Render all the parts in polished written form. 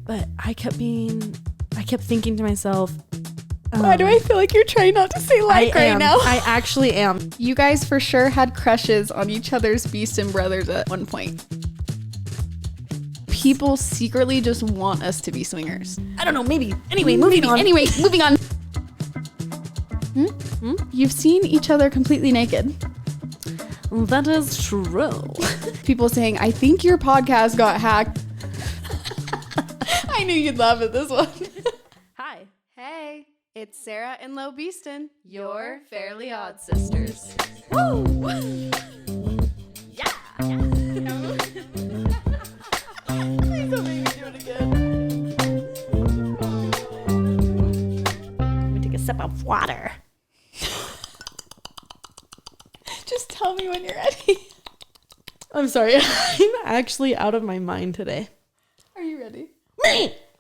But I kept thinking to myself, why do I feel like you're trying not to say like right now? I actually am. You guys for sure had crushes on each other's Beeston brothers at one point. People secretly just want us to be swingers. I don't know, maybe. Anyway, moving on. You've seen each other completely naked. That is true. People saying, I think your podcast got hacked. I knew you'd laugh at this one. Hi. Hey, it's Sarah and Lo Beeston, your Fairly Odd Sisters. Woo! Yeah. Please don't make me do it again. Let me take a sip of water. Just tell me when you're ready. I'm sorry. I'm actually out of my mind today. Are you ready?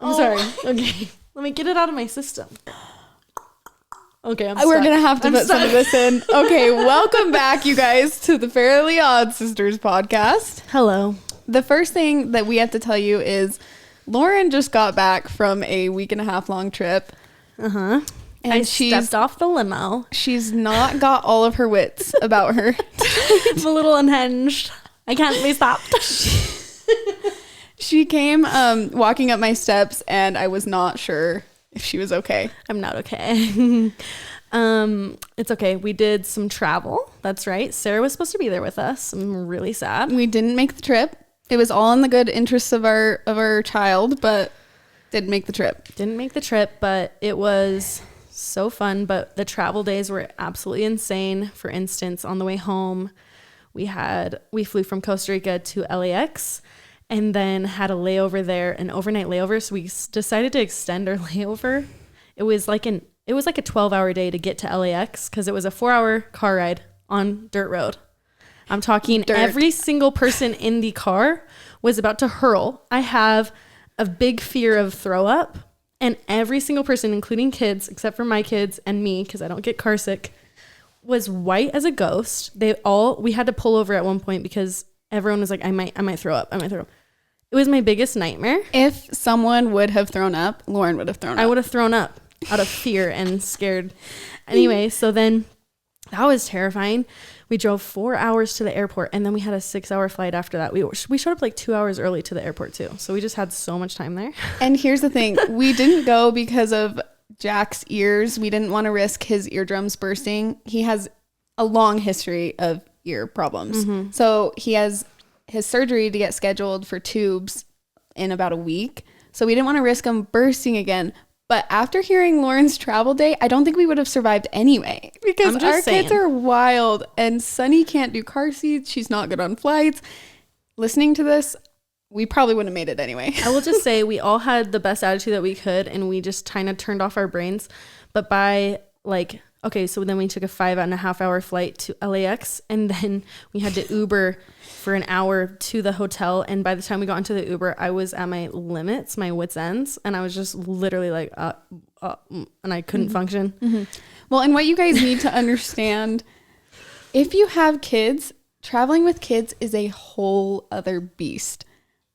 I'm sorry. Okay. Let me get it out of my system. Okay, We're going to have to put some of this in. Okay, welcome back, you guys, to the Fairly Odd Sisters podcast. Hello. The first thing that we have to tell you is Lauren just got back from a 1.5 week long trip. Uh-huh. And I stepped off the limo. She's not got all of her wits about her. I'm a little unhinged. I can't be stopped. She came walking up my steps, and I was not sure if she was okay. I'm not okay. It's okay. We did some travel. That's right. Sarah was supposed to be there with us. I'm really sad. We didn't make the trip. It was all in the good interests of our child, but didn't make the trip. Didn't make the trip, but it was so fun. But the travel days were absolutely insane. For instance, on the way home, we flew from Costa Rica to LAX and then had a layover there, an overnight layover. So we decided to extend our layover. It was like a 12-hour day to get to LAX because it was a 4-hour car ride on dirt road. I'm talking every single person in the car was about to hurl. I have a big fear of throw up, and every single person, including kids, except for my kids and me, because I don't get car sick, was white as a ghost. We had to pull over at one point because everyone was like, I might throw up. It was my biggest nightmare. If someone would have thrown up, Lauren would have thrown up. I would have thrown up out of fear and scared. Anyway, so then that was terrifying. We drove 4 hours to the airport, and then we had a 6-hour flight after that. We showed up like 2 hours early to the airport too. So we just had so much time there. And here's the thing. We didn't go because of Jack's ears. We didn't want to risk his eardrums bursting. He has a long history of ear problems. Mm-hmm. So he has his surgery to get scheduled for tubes in about a week. So we didn't want to risk him bursting again. But after hearing Lauren's travel day, I don't think we would have survived anyway, because our kids are wild, and Sunny can't do car seats. She's not good on flights. Listening to this, we probably wouldn't have made it anyway. I will just say we all had the best attitude that we could, and we just kind of turned off our brains. But by so then we took a 5.5-hour flight to LAX, and then we had to Uber for an hour to the hotel. And by the time we got into the Uber, I was at my limits, my wit's ends. And I was just literally like, and I couldn't function. Mm-hmm. Well, and what you guys need to understand, if you have kids, traveling with kids is a whole other beast.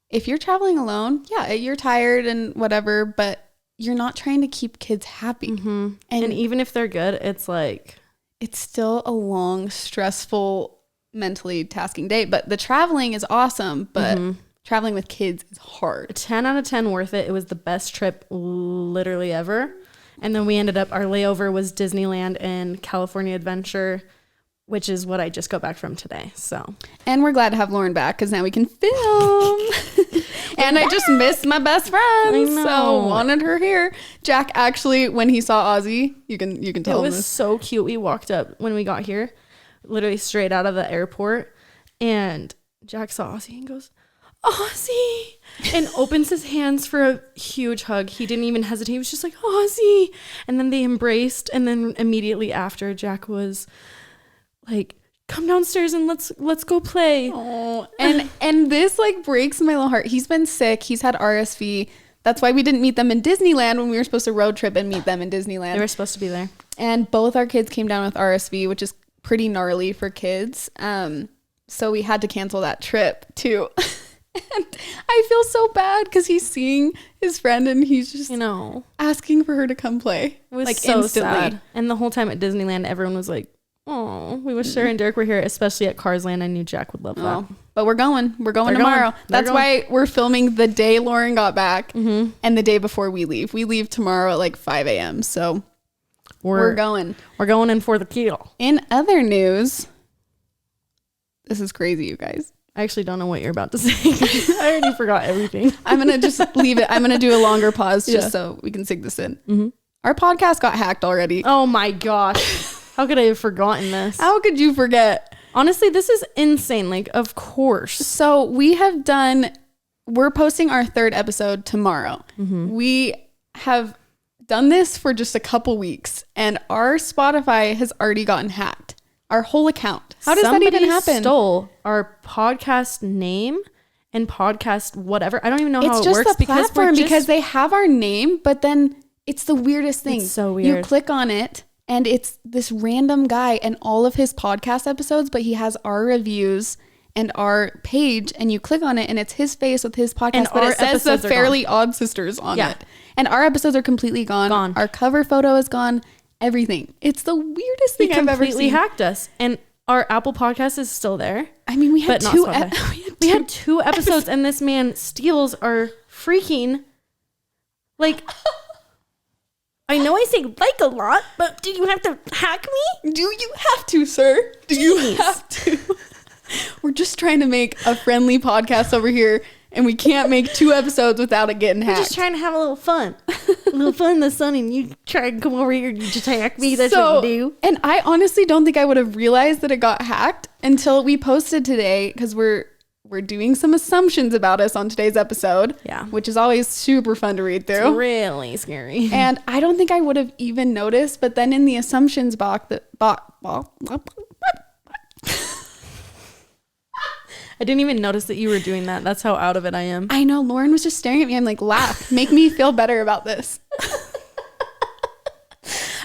If you're traveling alone, yeah, you're tired and whatever, but you're not trying to keep kids happy. Mm-hmm. And even if they're good, it's still a long, stressful, mentally tasking day. But the traveling is awesome, but traveling with kids is hard. 10 out of 10 worth it. It was the best trip literally ever. And then we ended up, our layover was Disneyland and California Adventure, which is what I just got back from today. So, and we're glad to have Lauren back because now we can film. And I just missed my best friend, so wanted her here. Jack actually, when he saw Ozzy, you can tell him. It was so cute. We walked up when we got here, literally straight out of the airport, and Jack saw Ozzy and goes, Ozzy, and opens his hands for a huge hug. He didn't even hesitate. He was just like, Ozzy, and then they embraced. And then immediately after, Jack was like, come downstairs and let's go play. Oh, and this breaks my little heart. He's been sick. He's had RSV. That's why we didn't meet them in Disneyland when we were supposed to road trip and meet them in Disneyland. They were supposed to be there. And both our kids came down with RSV, which is pretty gnarly for kids. So we had to cancel that trip too. And I feel so bad because he's seeing his friend and he's just asking for her to come play. It was like so instantly. Sad. And the whole time at Disneyland, everyone was like, oh, we wish Sarah and Derek were here, especially at Cars Land. I knew Jack would love that. But we're going. We're going tomorrow. That's why we're filming the day Lauren got back and the day before we leave. We leave tomorrow at like 5 a.m. So we're going. We're going in for the kill. In other news, this is crazy, you guys. I actually don't know what you're about to say. I already forgot everything. I'm going to just leave it. I'm going to do a longer pause just so we can sink this in. Mm-hmm. Our podcast got hacked already. Oh my gosh. How could I have forgotten this? How could you forget? Honestly, this is insane. Like, of course. So we're posting our 3rd episode tomorrow. Mm-hmm. We have done this for just a couple weeks and our Spotify has already gotten hacked. Our whole account. How does that even happen? Somebody stole our podcast name and podcast whatever. I don't even know how it works. It's just the platform because they have our name, but then it's the weirdest thing. It's so weird. You click on it and it's this random guy and all of his podcast episodes, but he has our reviews and our page and you click on it and it's his face with his podcast, and but it says the Fairly Odd Sisters on it. And our episodes are completely gone. Our cover photo is gone. Everything. It's the weirdest thing I've ever seen. Completely hacked us. And our Apple podcast is still there. I mean, we had two episodes and this man steals our freaking, like, I know I say like a lot, but do you have to hack me? Do you have to, sir? Do you have to? We're just trying to make a friendly podcast over here and we can't make 2 episodes without it getting hacked. We're just trying to have a little fun. A little fun in the sun and you try and come over here and you just hack me. That's what you do. And I honestly don't think I would have realized that it got hacked until we posted today because we're doing some assumptions about us on today's episode. Yeah. Which is always super fun to read through. It's really scary. And I don't think I would have even noticed, but then in the assumptions box I didn't even notice that you were doing that. That's how out of it I am. I know. Lauren was just staring at me. I'm like, laugh. Make me feel better about this.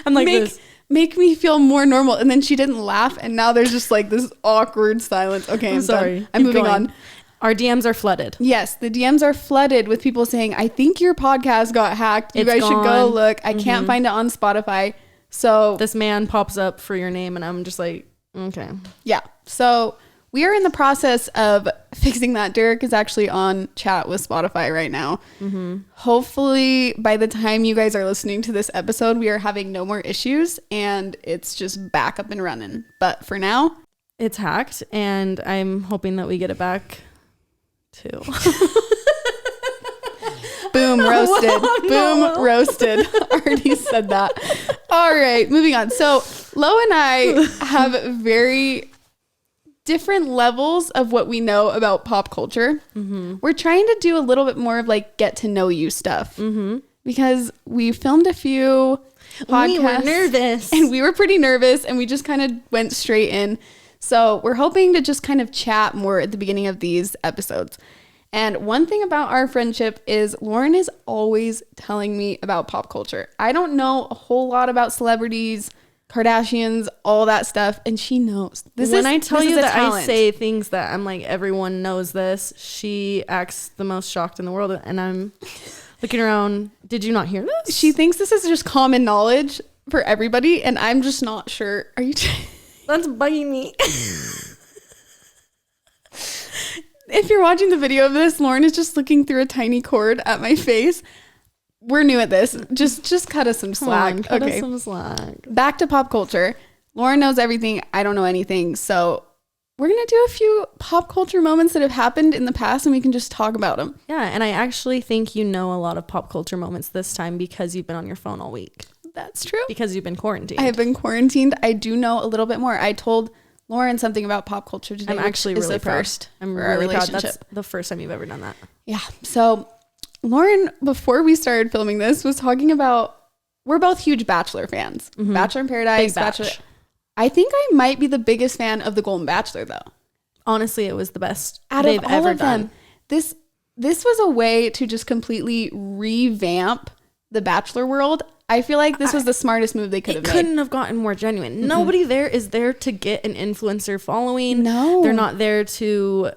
I'm like this. Make me feel more normal. And then she didn't laugh. And now there's just like this awkward silence. Okay, I'm sorry. I'm moving on. Our DMs are flooded. Yes, the DMs are flooded with people saying, I think your podcast got hacked. You guys should go look. I can't find it on Spotify. So this man pops up for your name and I'm just like, okay. Yeah. So we are in the process of fixing that. Derek is actually on chat with Spotify right now. Mm-hmm. Hopefully by the time you guys are listening to this episode, we are having no more issues and it's just back up and running. But for now, it's hacked and I'm hoping that we get it back too. Boom, roasted. Boom, roasted. Already said that. All right, moving on. So Lo and I have very different levels of what we know about pop culture. Mm-hmm. We're trying to do a little bit more of like get to know you stuff because we filmed a few podcasts. We were nervous. And we were pretty nervous and we just kind of went straight in. So we're hoping to just kind of chat more at the beginning of these episodes. And one thing about our friendship is Lauren is always telling me about pop culture. I don't know a whole lot about celebrities, Kardashians, all that stuff, and she knows. When I tell you that I say things that I'm like, everyone knows this, she acts the most shocked in the world, and I'm looking around. Did you not hear this? She thinks this is just common knowledge for everybody, and I'm just not sure. Are you? That's bugging me. If you're watching the video of this, Lauren is just looking through a tiny cord at my face. We're new at this. Just cut us some slack. Cut us some slack. Back to pop culture. Lauren knows everything. I don't know anything. So we're going to do a few pop culture moments that have happened in the past and we can just talk about them. Yeah. And I actually think you know a lot of pop culture moments this time because you've been on your phone all week. That's true. Because you've been quarantined. I have been quarantined. I do know a little bit more. I told Lauren something about pop culture today. I'm actually really proud. I'm really proud. That's the first time you've ever done that. Yeah. So Lauren, before we started filming this, was talking about, we're both huge Bachelor fans. Mm-hmm. Bachelor in Paradise, Bachelor. I think I might be the biggest fan of The Golden Bachelor, though. Honestly, it was the best they've ever done. This was a way to just completely revamp the Bachelor world, I feel like this was the smartest move they could have made. Couldn't have gotten more genuine. Mm-hmm. Nobody there is there to get an influencer following. No. They're not there to,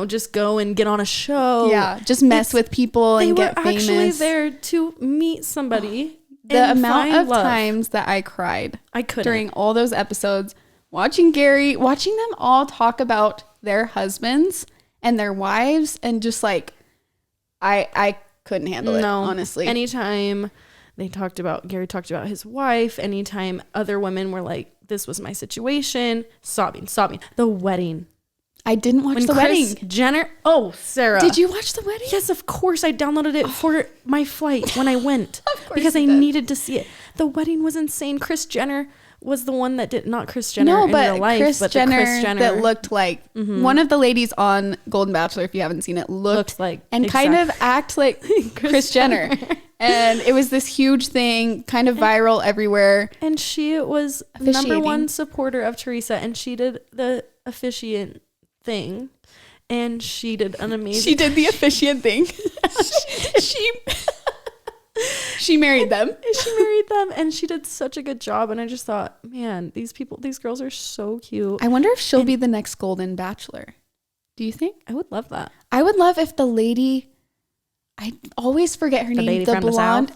just go and get on a show. Yeah, just mess with people and get famous. They were actually there to meet somebody. The amount of times that I cried during all those episodes, watching them all talk about their husbands and their wives, and just like, I couldn't handle it, honestly. Anytime Gary talked about his wife, anytime other women were like, this was my situation, sobbing. The wedding. I didn't watch the wedding. Jenner. Oh, Sarah. Did you watch the wedding? Yes, of course. I downloaded it for my flight when I went because I needed to see it. The wedding was insane. Kris Jenner was the one that did, not Kris Jenner in real life, Kris but Jenner, the Kris Jenner that looked like one of the ladies on Golden Bachelor. If you haven't seen it, looked like and kind of act like Kris Jenner. And it was this huge thing, kind of viral everywhere. And she was number one supporter of Teresa, and she did the officiant thing, and she did an amazing. She did the officiant thing. She married them. And she did such a good job. And I just thought, man, these girls are so cute. I wonder if she'll be the next Golden Bachelor. Do you think? I would love that. I would love if the lady, I always forget her name. The blonde.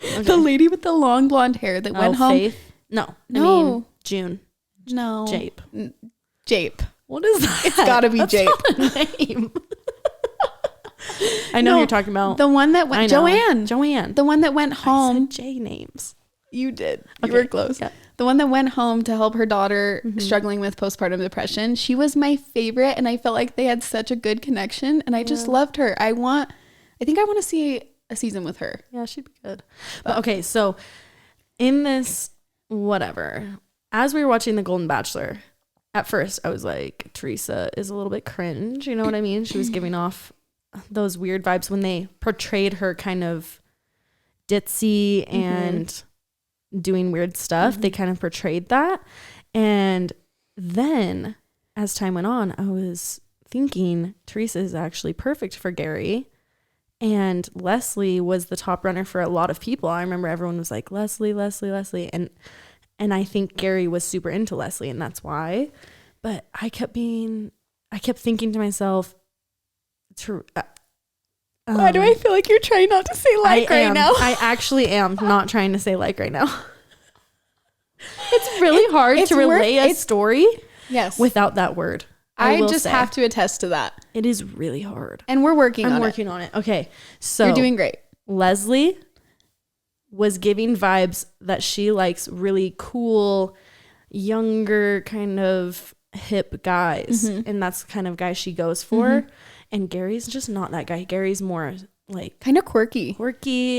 The lady with the long blonde hair that went home. Faith? No. I mean, June. No. Jape. What is that? It's gotta be Jape. That's not a name. I know who you're talking about. The one that went Joanne. The one that went home. I said J names. You did. You were close. Yeah. The one that went home to help her daughter struggling with postpartum depression. She was my favorite, and I felt like they had such a good connection, and I just loved her. I think I want to see a season with her. Yeah, she'd be good. But okay, so in this as we were watching The Golden Bachelor, at first I was like, Teresa is a little bit cringe, you know what I mean? She was giving off those weird vibes when they portrayed her kind of ditzy and doing weird stuff. They kind of portrayed that. And then as time went on, I was thinking Teresa is actually perfect for Gary. And Leslie was the top runner for a lot of people. I remember everyone was like, Leslie. And I think Gary was super into Leslie, and that's why. But I kept thinking to myself, why do I feel like you're trying not to say right now? I actually am not trying to say right now. It's really hard to relay a story without that word. I just have to attest to that. It is really hard. And we're working on it. Okay. So you're doing great. Leslie was giving vibes that she likes really cool, younger, kind of hip guys. And that's the kind of guy she goes for. And Gary's just not that guy. Gary's more like kind of quirky,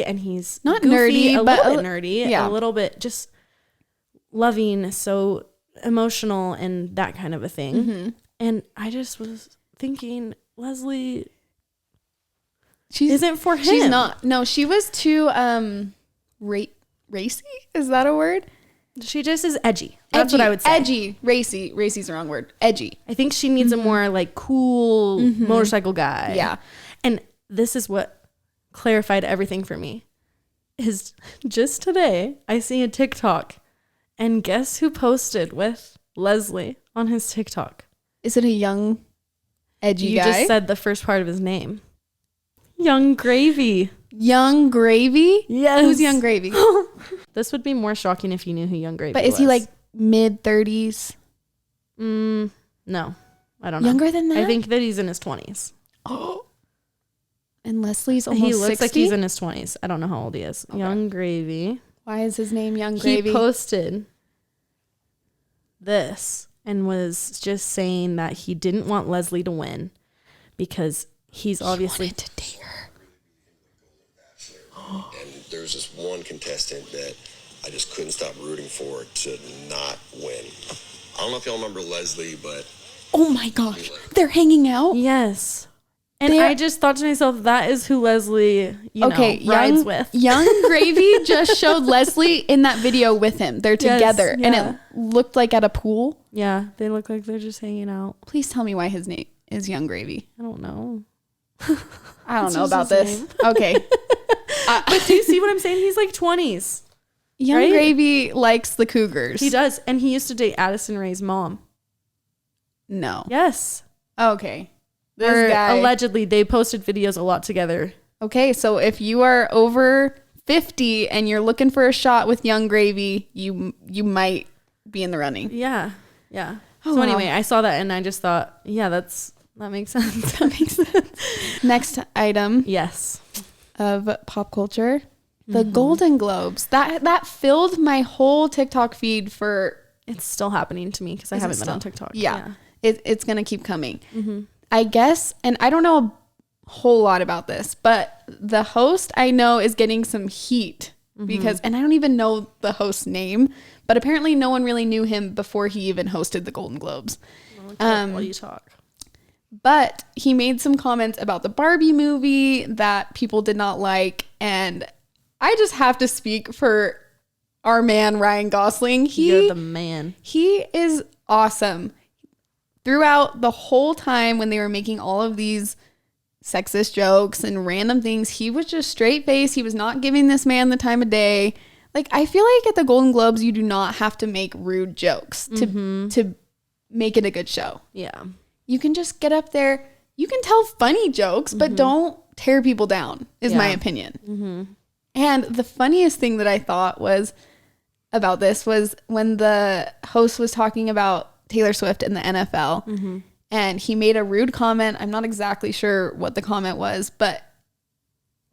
and he's not goofy, nerdy, a little bit nerdy, a little bit just loving, so emotional, and that kind of a thing. And I just was thinking, Leslie, she isn't for him. She's not. No, she was too racy. Is that a word? She just is edgy. That's what I would say. Edgy. Racy's the wrong word. Edgy. I think she needs a more like cool motorcycle guy. Yeah. And this is what clarified everything for me. Is just today I see a TikTok, and guess who posted with Leslie on his TikTok? Is it a young, edgy guy? You just said the first part of his name. Young Gravy. Young Gravy? Yes. Who's Young Gravy? This would be more shocking if you knew who Young Gravy was. But is he like mid-30s? No, I don't know. Younger than that? I think that he's in his 20s. Oh. And Leslie's almost 60? He looks like he's in his 20s. I don't know how old he is. Okay. Young Gravy. Why is his name Young Gravy? He posted this and was just saying that he didn't want Leslie to win because he obviously wanted to date her. And there was this one contestant that I just couldn't stop rooting for to not win. I don't know if y'all remember Leslie, but oh my gosh, they're hanging out. Yes, and I just thought to myself, that is who Leslie, rides with. Young Gravy just showed Leslie in that video with him. They're together, and it looked like at a pool. Yeah, they look like they're just hanging out. Please tell me why his name is Young Gravy. I don't know. I don't know about this. Okay. But do you see what I'm saying? He's like 20s. Young right? Gravy likes the Cougars. He does. And he used to date Addison Rae's mom. No. Yes. Okay. This Or guy. allegedly, they posted videos a lot together. Okay, so if you are over 50 and you're looking for a shot with Young Gravy, you might be in the running. Yeah. Yeah. Oh, so wow. anyway, I saw that and I just thought, yeah, that makes sense. That makes sense. Next item Yes. of pop culture, the Golden Globes. That filled my whole TikTok feed for... It's still happening to me because I Is it haven't been on still? TikTok. Yeah. It's going to keep coming. I guess, and I don't know a whole lot about this, but the host I know is getting some heat because, and I don't even know the host's name, but apparently no one really knew him before he even hosted the Golden Globes. While you talk. But he made some comments about the Barbie movie that people did not like. And I just have to speak for our man, Ryan Gosling. You're the man. He is awesome. Throughout the whole time when they were making all of these sexist jokes and random things, he was just straight face. He was not giving this man the time of day. Like, I feel like at the Golden Globes, you do not have to make rude jokes to make it a good show. Yeah. You can just get up there. You can tell funny jokes, but don't tear people down, is my opinion. And the funniest thing that I thought was about this was when the host was talking about Taylor Swift and the NFL, and he made a rude comment. I'm not exactly sure what the comment was, but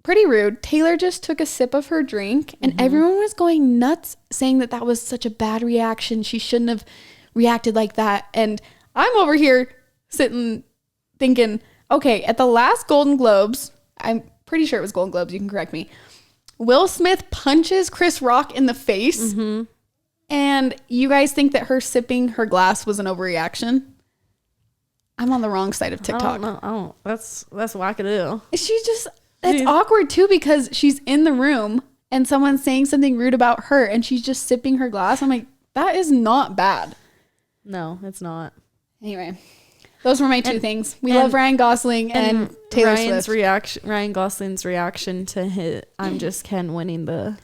pretty rude. Taylor just took a sip of her drink, and everyone was going nuts saying that that was such a bad reaction. She shouldn't have reacted like that. And I'm over here sitting thinking, okay, at the last Golden Globes, I'm pretty sure it was Golden Globes, you can correct me, Will Smith punches Chris Rock in the face, and you guys think that her sipping her glass was an overreaction? I'm on the wrong side of TikTok. I don't know. That's wackadoo. She just, it's awkward too because she's in the room and someone's saying something rude about her and she's just sipping her glass. I'm like, that is not bad. No, it's not. Anyway, those were my two things. We love Ryan Gosling and Taylor Swift. Ryan Gosling's reaction to his I'm Just Ken winning the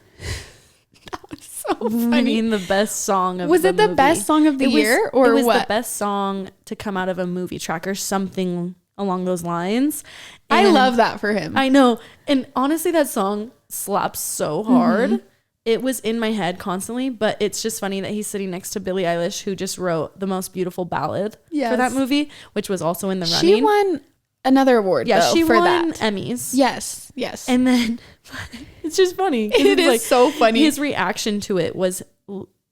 So funny. winning the best song of Was the it the movie. best song of the year or it was what? the best song to come out of a movie track or something along those lines. I And love that for him. I know. And honestly, that song slaps so hard. It was in my head constantly, but it's just funny that he's sitting next to Billie Eilish, who just wrote the most beautiful ballad for that movie, which was also in the running. She won another award, Yeah, though, she for won that. Emmys. Yes. And then it's just funny. It is so funny. His reaction to it was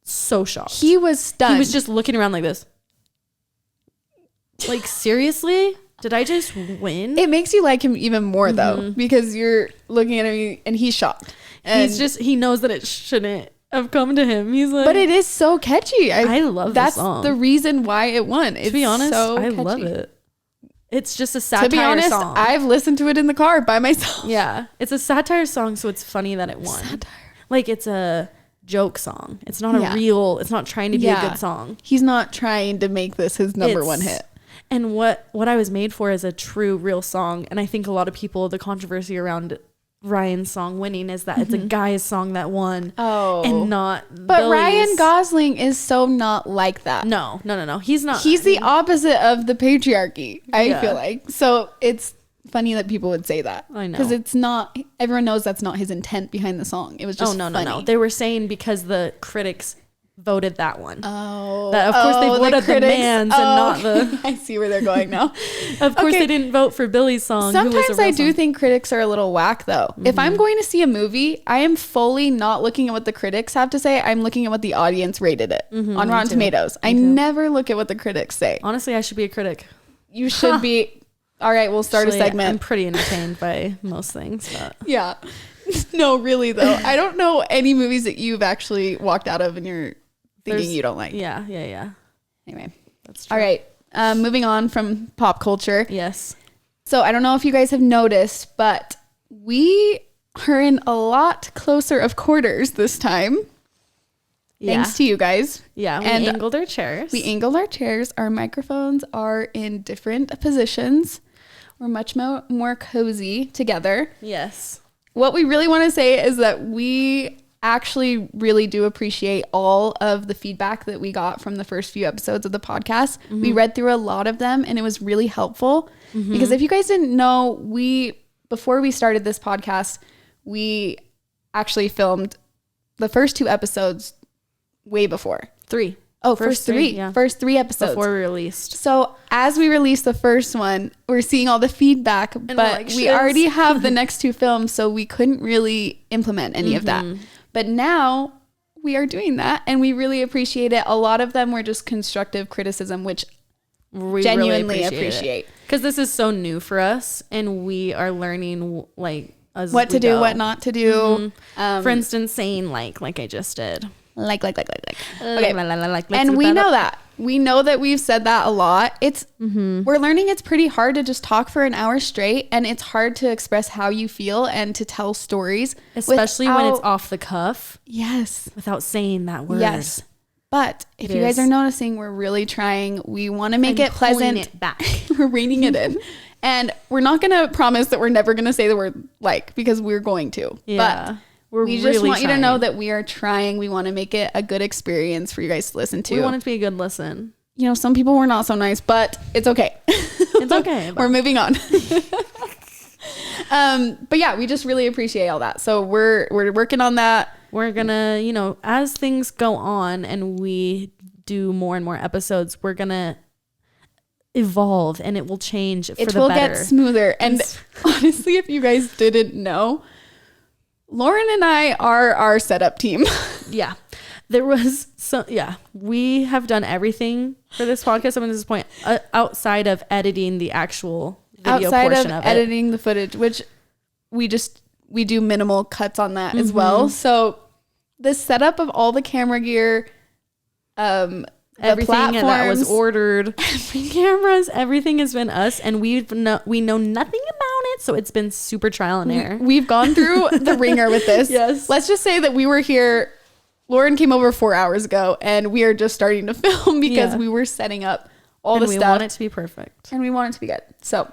so shocked. He was stunned. He was just looking around like this. Like, seriously? Did I just win? It makes you like him even more, though, because you're looking at him and he's shocked. And he knows that it shouldn't have come to him. He's like, but it is so catchy. I love that's the song. the reason why it won. It's To be honest, so I catchy. love it. It's just a satire To be honest, song. I've listened to it in the car by myself. Yeah, it's a satire song, so it's funny that it won. Satire. Like, it's a joke song. It's not a real. It's not trying to be a good song. He's not trying to make this his number one hit. And what I was made for is a true, real song. And I think a lot of people, the controversy around Ryan's song winning is that it's a guy's song that won. Oh. And not But Billy's. Ryan Gosling is so not like that. No. He's not. He's the opposite of the patriarchy, I Yeah. feel like. So it's funny that people would say that. I know. Because it's not, everyone knows that's not his intent behind the song. It was just funny. They were saying because the critics voted that one. Oh. That, of course, they voted the critics. man's and not the... I see where they're going now. Of course, they didn't vote for Billy's song. Sometimes I do think critics are a little whack, though. If I'm going to see a movie, I am fully not looking at what the critics have to say. I'm looking at what the audience rated it on Rotten Tomatoes. I never look at what the critics say. Honestly, I should be a critic. You should be. All right, we'll start Actually, a segment. I'm pretty entertained by most things. But. Yeah. No, really, though. I don't know any movies that you've actually walked out of and you're thinking you don't like. Yeah. Anyway. That's true. All right. Moving on from pop culture. Yes. So I don't know if you guys have noticed, but we are in a lot closer of quarters this time. Yeah. Thanks to you guys. Yeah. We And angled our chairs. We angled our chairs. Our microphones are in different positions. We're much more cozy together. Yes. what we really want to say is that we actually really do appreciate all of the feedback that we got from the first few episodes of the podcast. We read through a lot of them and it was really helpful because if you guys didn't know, before we started this podcast, we actually filmed the first 2 episodes way before. 3. Oh, first three. Yeah. First 3 episodes. Before we released. So as we released the first one, we're seeing all the feedback, but like, we already have the next 2 films, so we couldn't really implement any of that. But now we are doing that and we really appreciate it. A lot of them were just constructive criticism, which we genuinely really appreciate. Because this is so new for us and we are learning like as what we to do, go. what not to do. For instance, saying like I just did. Like. Okay. Let's And whip we that know up. that. We know that we've said that a lot. It's we're learning it's pretty hard to just talk for an hour straight and it's hard to express how you feel and to tell stories. Especially when it's off the cuff. Yes. Without saying that word. Yes. But if you guys are noticing, we're really trying. We want to make it pleasant. It back. We're reining it in. And we're not going to promise that we're never going to say the word like because we're going to. Yeah. But we just want you to know that we are trying. We want to make it a good experience for you guys to listen to. We want it to be a good listen. You know, some people were not so nice, but it's okay. It's okay. We're moving on. But yeah, we just really appreciate all that. So we're working on that. We're gonna, you know, as things go on and we do more and more episodes, we're gonna evolve and it will change for the better. It will get smoother. And honestly, if you guys didn't know, Lauren and I are our setup team. Yeah. There was we have done everything for this podcast up to this point outside of editing the actual video portion of it. Editing the footage, which we do minimal cuts on that as well. So the setup of all the camera gear, everything that was ordered, cameras, everything has been us, and we know nothing about it, so it's been super trial and error. We've gone through the ringer with this. Yes. Let's just say that we were here. Lauren came over 4 hours ago, and we are just starting to film because we were setting up all the stuff. We want it to be perfect, and we want it to be good. So,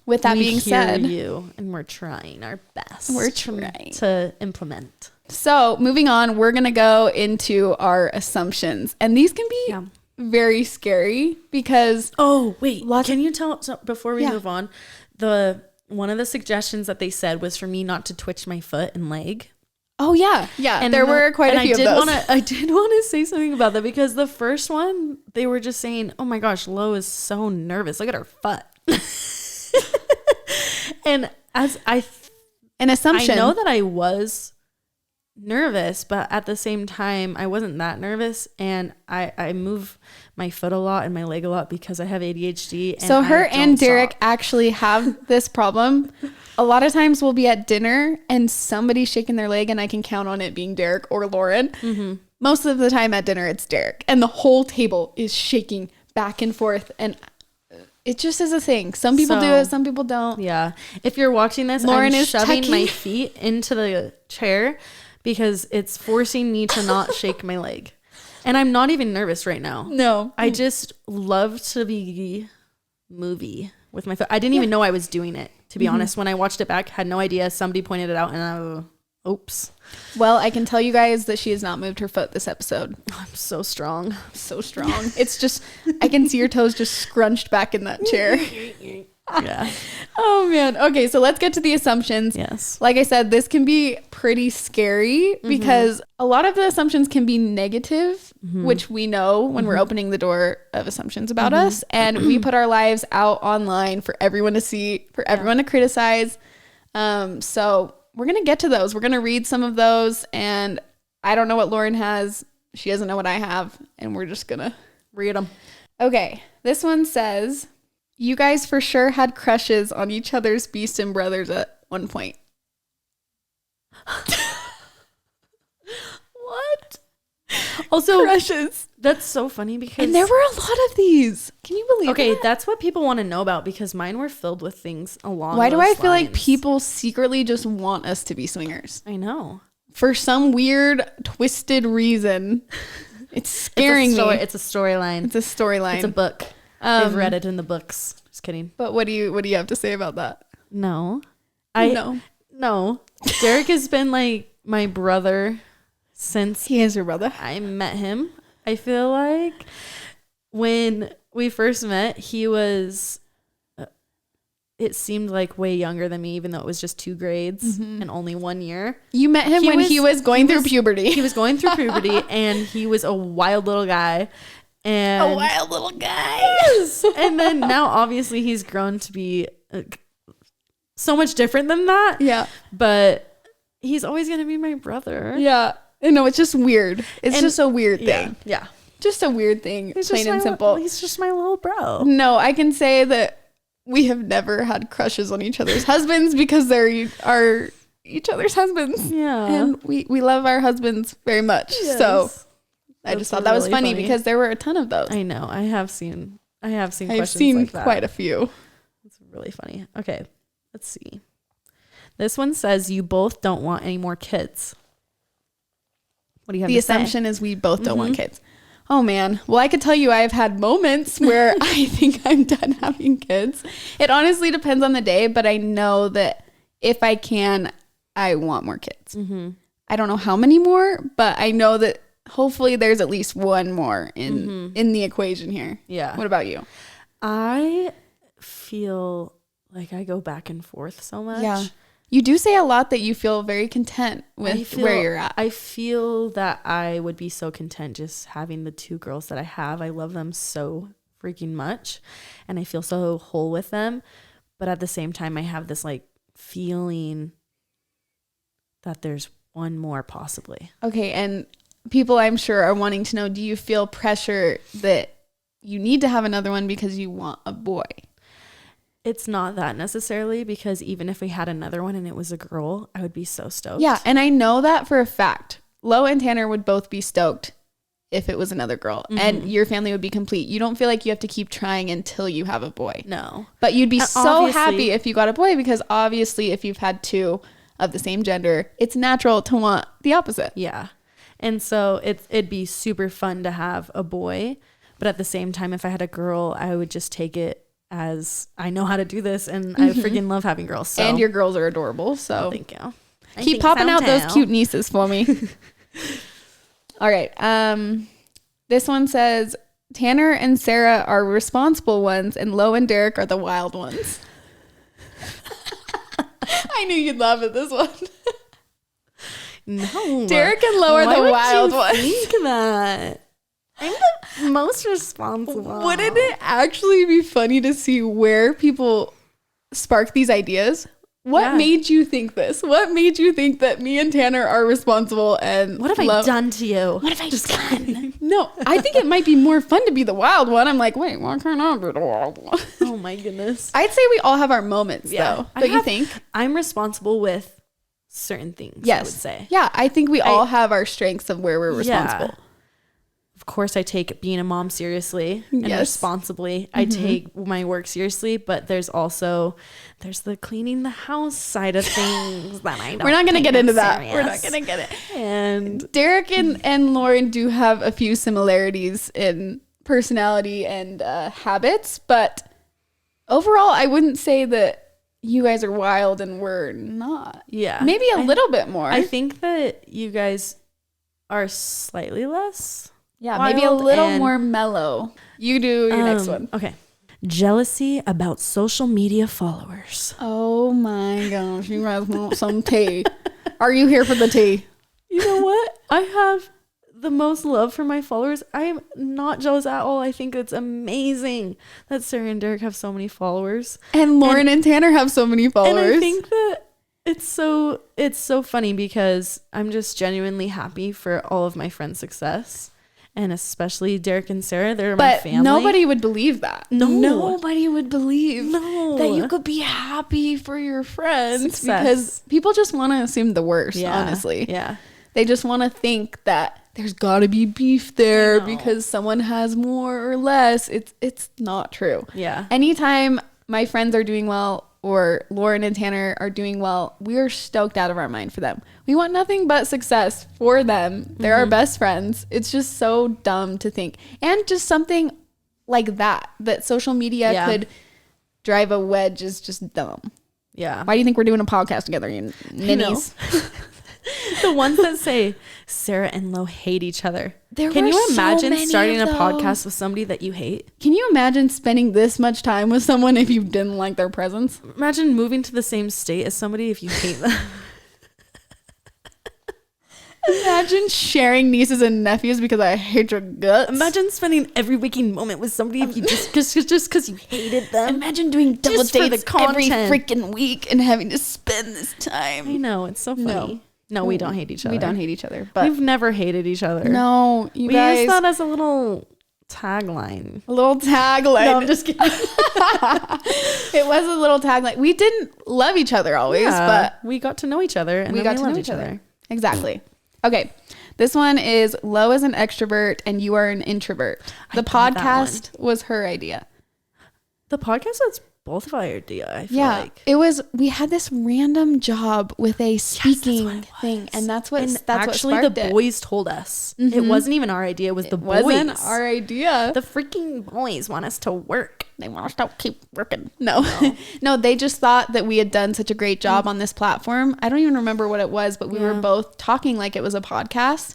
with that being said, and we're trying our best. We're trying to implement. So, moving on, we're going to go into our assumptions. And these can be very scary because... Oh, wait. Can you tell... So before we move on, one of the suggestions that they said was for me not to twitch my foot and leg. Oh, yeah. Yeah, and there were quite a few of those. I did want to say something about that because the first one, they were just saying, oh my gosh, Lo is so nervous. Look at her foot. And an assumption. I know that I was nervous, but at the same time I wasn't that nervous, and I move my foot a lot and my leg a lot because I have ADHD. And so her and Derek actually have this problem. A lot of times we'll be at dinner and somebody's shaking their leg and I can count on it being Derek or Lauren. Most of the time at dinner it's Derek, and the whole table is shaking back and forth, and it just is a thing. Some people do it, some people don't. Yeah. If you're watching this, Lauren is shoving my feet into the chair because it's forcing me to not shake my leg. And I'm not even nervous right now. No. I just love to be movie with my foot. I didn't even know I was doing it, to be honest. When I watched it back, had no idea. Somebody pointed it out and oops. Well, I can tell you guys that she has not moved her foot this episode. I'm so strong. So strong. It's just, I can see your toes just scrunched back in that chair. Yeah. Oh man. Okay, so let's get to the assumptions. Yes. Like I said, this can be pretty scary because a lot of the assumptions can be negative, which we know when we're opening the door of assumptions about us, and we put our lives out online for everyone to see, for everyone to criticize. So we're going to get to those. We're going to read some of those, and I don't know what Lauren has. She doesn't know what I have, and we're just going to read them. Okay. This one says, you guys for sure had crushes on each other's Beeston brothers at one point. What? Also, crushes. That's so funny because... And there were a lot of these. Can you believe that? That's what people want to know about because mine were filled with things along Why do I lines. feel like people secretly just want us to be swingers? I know. For some weird, twisted reason. It's scaring me. It's a storyline. It's a storyline. It's a book. I've read it in the books. Just kidding. But what do you have to say about that? No. No. Derek has been like my brother since He is your brother. I met him. I feel like when we first met, he was, it seemed like way younger than me, even though it was just 2 grades and only 1 year. You met him when he was going through puberty. He was going through puberty and he was a wild little guy. And A wild little guy. Yes. And then now obviously he's grown to be so much different than that. Yeah. But he's always going to be my brother. Yeah. I know, it's just weird. It's just a weird thing. Yeah. Just a weird thing, plain and simple. He's just my little bro. No, I can say that we have never had crushes on each other's husbands because they're each other's husbands. Yeah. And we love our husbands very much. Yes. So I just thought that was really funny because there were a ton of those. I know. I have seen I've questions seen like that. quite a few. It's really funny. Okay. Let's see. This one says you both don't want any more kids. What do you have The to say? assumption is we both don't want kids. Oh man. Well, I could tell you I've had moments where I think I'm done having kids. It honestly depends on the day, but I know that if I can, I want more kids. I don't know how many more, but I know that hopefully there's at least one more in the equation here. Yeah. What about you? I feel like I go back and forth so much. Yeah. You do say a lot that you feel very content with where you're at. I feel that I would be so content just having the 2 girls that I have. I love them so freaking much and I feel so whole with them. But at the same time, I have this like feeling that there's one more possibly. Okay. And people I'm sure are wanting to know, do you feel pressure that you need to have another one because you want a boy? It's not that necessarily because even if we had another one and it was a girl, I would be so stoked. Yeah. And I know that for a fact. Lo and Tanner would both be stoked if it was another girl and your family would be complete. You don't feel like you have to keep trying until you have a boy. No. But you'd be so obviously happy if you got a boy because obviously if you've had 2 of the same gender, it's natural to want the opposite. Yeah. And so it'd be super fun to have a boy. But at the same time, if I had a girl, I would just take it as I know how to do this and I freaking love having girls. So. And your girls are adorable. So thank you. Keep popping out those cute nieces for me. All right. This one says Tanner and Sarah are responsible ones and Lo and Derek are the wild ones. I knew you'd laugh at this one. No. Derek and Lo are the wild ones. Think that? I'm the most responsible. Wouldn't it actually be funny to see where people spark these ideas? What made you think this? What made you think that me and Tanner are responsible and what have I done to you? What have I done? No, I think it might be more fun to be the wild one. I'm like, wait, why can't I be the wild one? Oh my goodness. I'd say we all have our moments though. Don't you think? I'm responsible with certain things, yes. I would say. Yeah, I think we all have our strengths of where we're responsible. Yeah. Of course, I take being a mom seriously and responsibly. I take my work seriously, but there's the cleaning the house side of things that I don't. We're not going to get into that. Serious. We're not going to get it. And Derek and Lauren do have a few similarities in personality and habits, but overall, I wouldn't say that you guys are wild and we're not. Yeah, maybe a little bit more. I think that you guys are slightly less. Yeah, maybe a little more mellow. You do your next one. Okay. Jealousy about social media followers. Oh my gosh, you guys want some tea. Are you here for the tea? You know what? I have the most love for my followers. I am not jealous at all. I think it's amazing that Sarah and Derek have so many followers. And Lauren and Tanner have so many followers. And I think that it's so funny because I'm just genuinely happy for all of my friends' success. And especially Derek and Sarah, they're my family. But nobody would believe that. No. Nobody would believe that you No. could be happy for your friends. Success. Because people just want to assume the worst, honestly. Yeah. They just want to think that there's got to be beef there know. because someone has more or less. It's not true. Yeah. Anytime my friends are doing well or Lauren and Tanner are doing well, we're stoked out of our mind for them. We want nothing but success for them. They're our best friends. It's just so dumb to think. And just something like that social media could drive a wedge is just dumb. Yeah. Why do you think we're doing a podcast together, you ninnies? The ones that say Sarah and Lo hate each other. There Can were you so imagine many starting a of podcast those. with somebody that you hate? Can you imagine spending this much time with someone if you didn't like their presence? Imagine moving to the same state as somebody if you hate them. Imagine sharing nieces and nephews because I hate your guts. Imagine spending every waking moment with somebody if you just because you hated them. Imagine doing double Just for the dates every content. freaking week and having to spend this time. I know, it's so funny. No, we don't hate each other. We don't hate each other, but We've never hated each other. no, you we guys. use that as a little tagline. A little tagline. No, I'm just kidding. It was a little tagline. We didn't love each other always, but we got to know each other and we then got we to loved know each other. Exactly. Okay. This one is Lo is an extrovert and you are an introvert. The got that podcast was her idea. The podcast was both of our idea, I feel Yeah. like. It was, we had this random job with a speaking thing. And that's what, that's actually what sparked the it. boys told us. It wasn't even our idea. It was the boys. Wasn't our idea. The freaking boys want us to work. They want us to keep working. No. No, they just thought that we had done such a great job on this platform. I don't even remember what it was, but we were both talking like it was a podcast.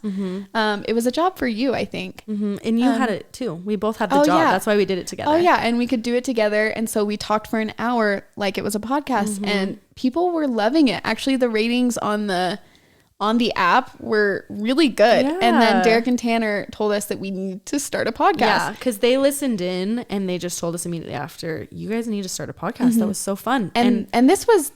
It was a job for you, I think. And you had it too. We both had the job. yeah. That's why we did it together. Oh yeah, and we could do it together. And so we talked for an hour like it was a podcast, and people were loving it. Actually, the ratings on the app were really good. Yeah. And then Derek and Tanner told us that we need to start a podcast. Yeah, because they listened in and they just told us immediately after, you guys need to start a podcast. That was so fun. And this was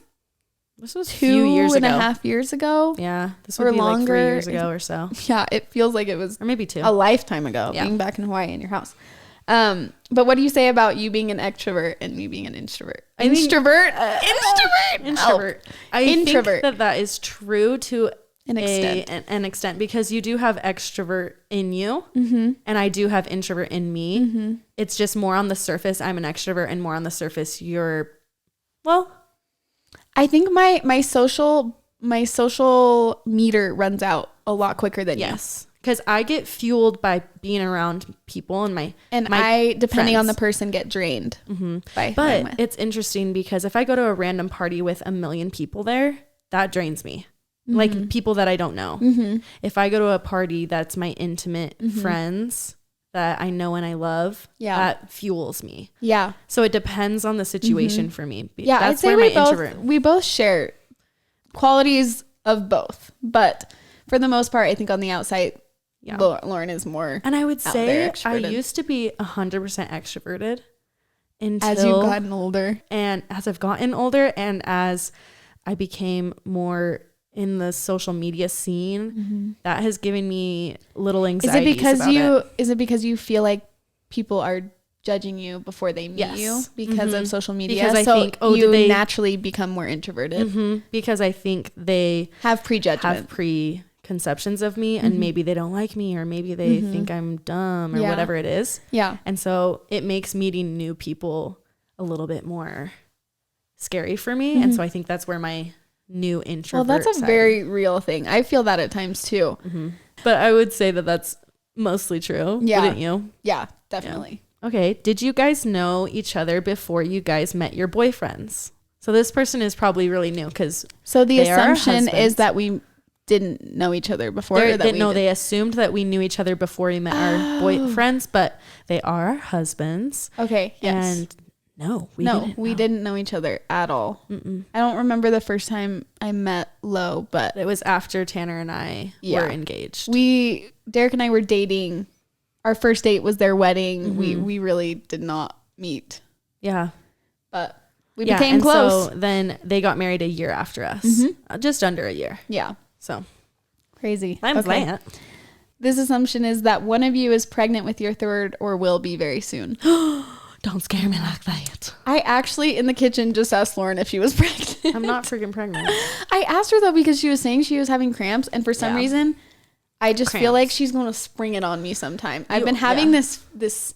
this was a few years ago. 2.5 years ago. Yeah, this Or would be longer. like 3 years ago or so. Yeah, it feels like it was Or maybe 2. a lifetime ago, Yeah. being back in Hawaii in your house. But what do you say about you being an extrovert and me being an introvert? I think- Introvert. Introvert. I Introvert. think that is true to An extent. an extent, because you do have extrovert in you and I do have introvert in me. It's just more on the surface. I'm an extrovert, and more on the surface you're, well, I think my social meter runs out a lot quicker than yes, because I get fueled by being around people and my depending on the friends. person, get drained by But it's interesting because if I go to a random party with a million people there, that drains me. Like people that I don't know. If I go to a party that's my intimate friends that I know and I love, that fuels me. Yeah. So it depends on the situation for me. Yeah, That's I'd say where we both share qualities of both, but for the most part, I think on the outside, Lauren is more. And I would out say there I extroverted. used to be 100% extroverted until As you've gotten older. and as I've gotten older and as I became more in the social media scene, that has given me little anxiety. Is it because you feel like people are judging you before they meet you because of social media? Because I so think, you did they naturally become more introverted. because I think they Have prejudgment. have preconceptions of me, and maybe they don't like me, or maybe they think I'm dumb, or Yeah. whatever it is. Yeah. And so it makes meeting new people a little bit more scary for me. And so I think that's where my new introvert. Well, that's a side- very real thing. I feel that at times too. But I would say that that's mostly true. Yeah. Wouldn't you? Yeah, definitely. Okay. Did you guys know each other before you guys met your boyfriends? So this person is probably really new because So the they are our assumption is husbands. that we didn't know each other before. Or that we did- they assumed that we knew each other before we met our boyfriends, but they are our husbands. Okay. Yes. And no, we didn't know each other at all. I don't remember the first time I met Lo, but It was after Tanner and I Yeah. were engaged. Derek and I were dating. Our first date was their wedding. We really did not meet, Yeah. but we Yeah, became and close. So then they got married a year after us, just under a year. Yeah. So Crazy. time's Okay. that. This assumption is that one of you is pregnant with your third or will be very soon. Don't scare me like that. I actually, in the kitchen, just asked Lauren if she was pregnant. I'm not freaking pregnant. I asked her, though, because she was saying she was having cramps. And for some Yeah. reason, I just feel Cramps. like she's going to spring it on me sometime. I've You- been having yeah. this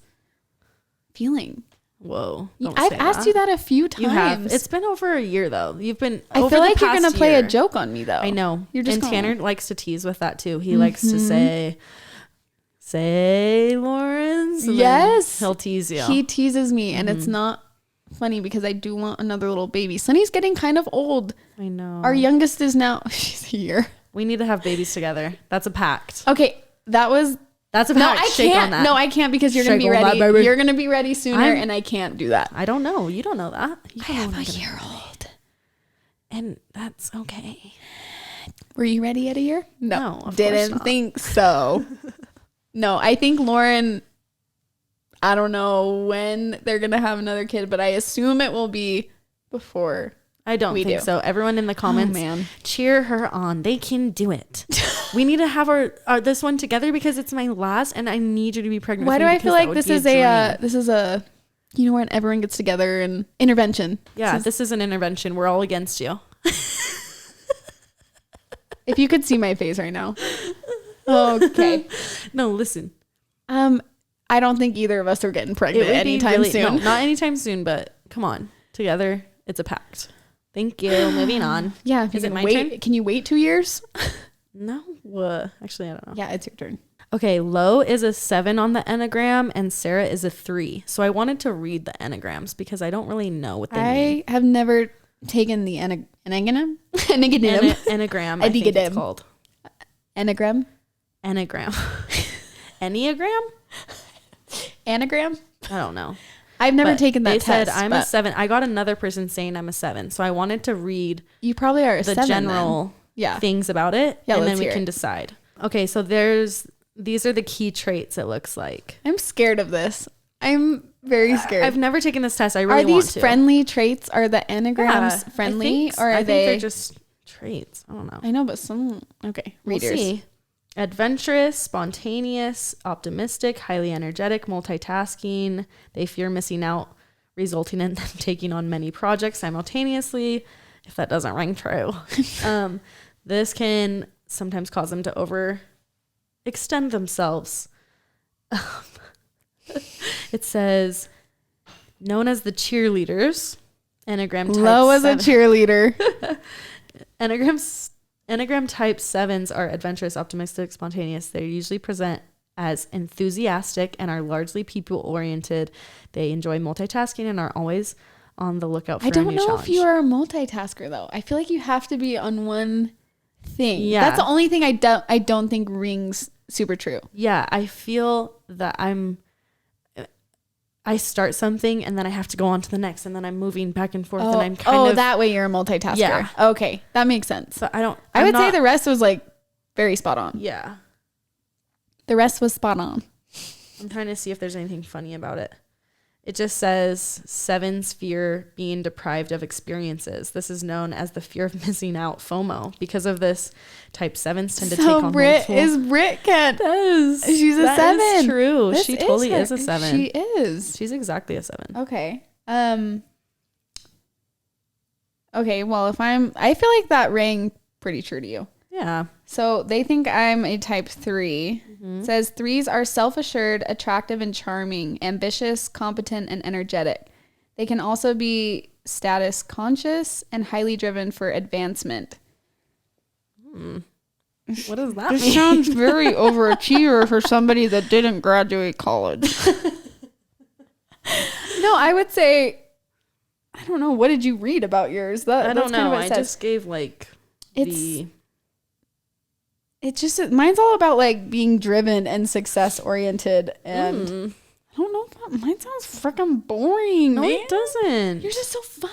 feeling. Whoa. don't I've say asked you that a few times. You have. It's been over a year though. You've been. I over feel the like you're past going to play year. a joke on me, though. I know. You're just and gonna- Tanner likes to tease with that too. He likes to say Lawrence. And then Yes. he'll tease you. He teases me, and it's not funny because I do want another little baby. Sunny's getting kind of old. I know. Our youngest is now, she's a year. We need to have babies together. That's a pact. Okay, that's a pact. No, I can't. No, I can't because you're going to be ready. You're going to be ready sooner and I can't do that. I don't know. You don't know that. I have a year-old. And that's okay. Were you ready at a year? No, of course didn't not. think so. No, I think Lauren, I don't know when they're going to have another kid, but I assume it will be before. I don't think so. Everyone in the comments, cheer her on. They can do it. We need to have our this one together because it's my last, and I need you to be pregnant. Why do I feel like this is a you know, when everyone gets together and intervention? Yeah, this is an intervention. We're all against you. If you could see my face right now. Okay. No, listen. I don't think either of us are getting pregnant anytime soon. No, not anytime soon, but come on. Together, it's a pact. Thank you. Moving on. Yeah. Is it my turn? Can you wait 2 years? No. Actually, I don't know. Yeah, it's your turn. Okay. Lo is a 7 on the Enneagram and Sarah is a 3. So I wanted to read the Enneagrams because I don't really know what they mean. I have never taken the Enneagram. Enneagram, I think it's called. Enneagram? Enneagram. Enneagram? Anagram? I don't know. I've never taken that they test. They said I'm a 7. I got another person saying I'm a 7. So I wanted to read you probably are a the 7 general things about it. Yeah, and then we can decide. Okay, so these are the key traits it looks like. I'm scared of this. I'm very scared. I've never taken this test. I really want to. Are these friendly traits? Are the Enneagrams friendly? Or I think they're just traits. I don't know. I know, but some... Okay, readers. We'll see. Adventurous, spontaneous, optimistic, highly energetic, multitasking. They fear missing out, resulting in them taking on many projects simultaneously. If that doesn't ring true. This can sometimes cause them to overextend themselves. It says, known as the cheerleaders, Enneagram type Low as a cheerleader. Enneagram type 7s are adventurous, optimistic, spontaneous. They usually present as enthusiastic and are largely people-oriented. They enjoy multitasking and are always on the lookout for a new challenge. I don't know if you are a multitasker, though. I feel like you have to be on one thing. Yeah. That's the only thing I don't think rings super true. Yeah, I feel that I start something and then I have to go on to the next and then I'm moving back and forth and I'm kind of... that way you're a multitasker. Yeah. Okay, that makes sense. So I would say the rest was like very spot on. Yeah. The rest was spot on. I'm trying to see if there's anything funny about it. It just says 7s fear being deprived of experiences. This is known as the fear of missing out, FOMO. Because of this, type 7s tend to take on Brit Kent. Does. She's a 7. That is true. She totally is a 7. She is. She's exactly a 7. Okay. Okay, well, I feel like that rang pretty true to you. Yeah. So they think I'm a type 3. Mm-hmm. It says 3s are self-assured, attractive and charming, ambitious, competent, and energetic. They can also be status conscious and highly driven for advancement. What does that mean? This sounds very overachiever for somebody that didn't graduate college. No, I would say, I don't know. What did you read about yours? I don't know. I just gave It's just, mine's all about like being driven and success oriented. And I don't know. Mine sounds freaking boring. No, man. it doesn't. Yours is so fun.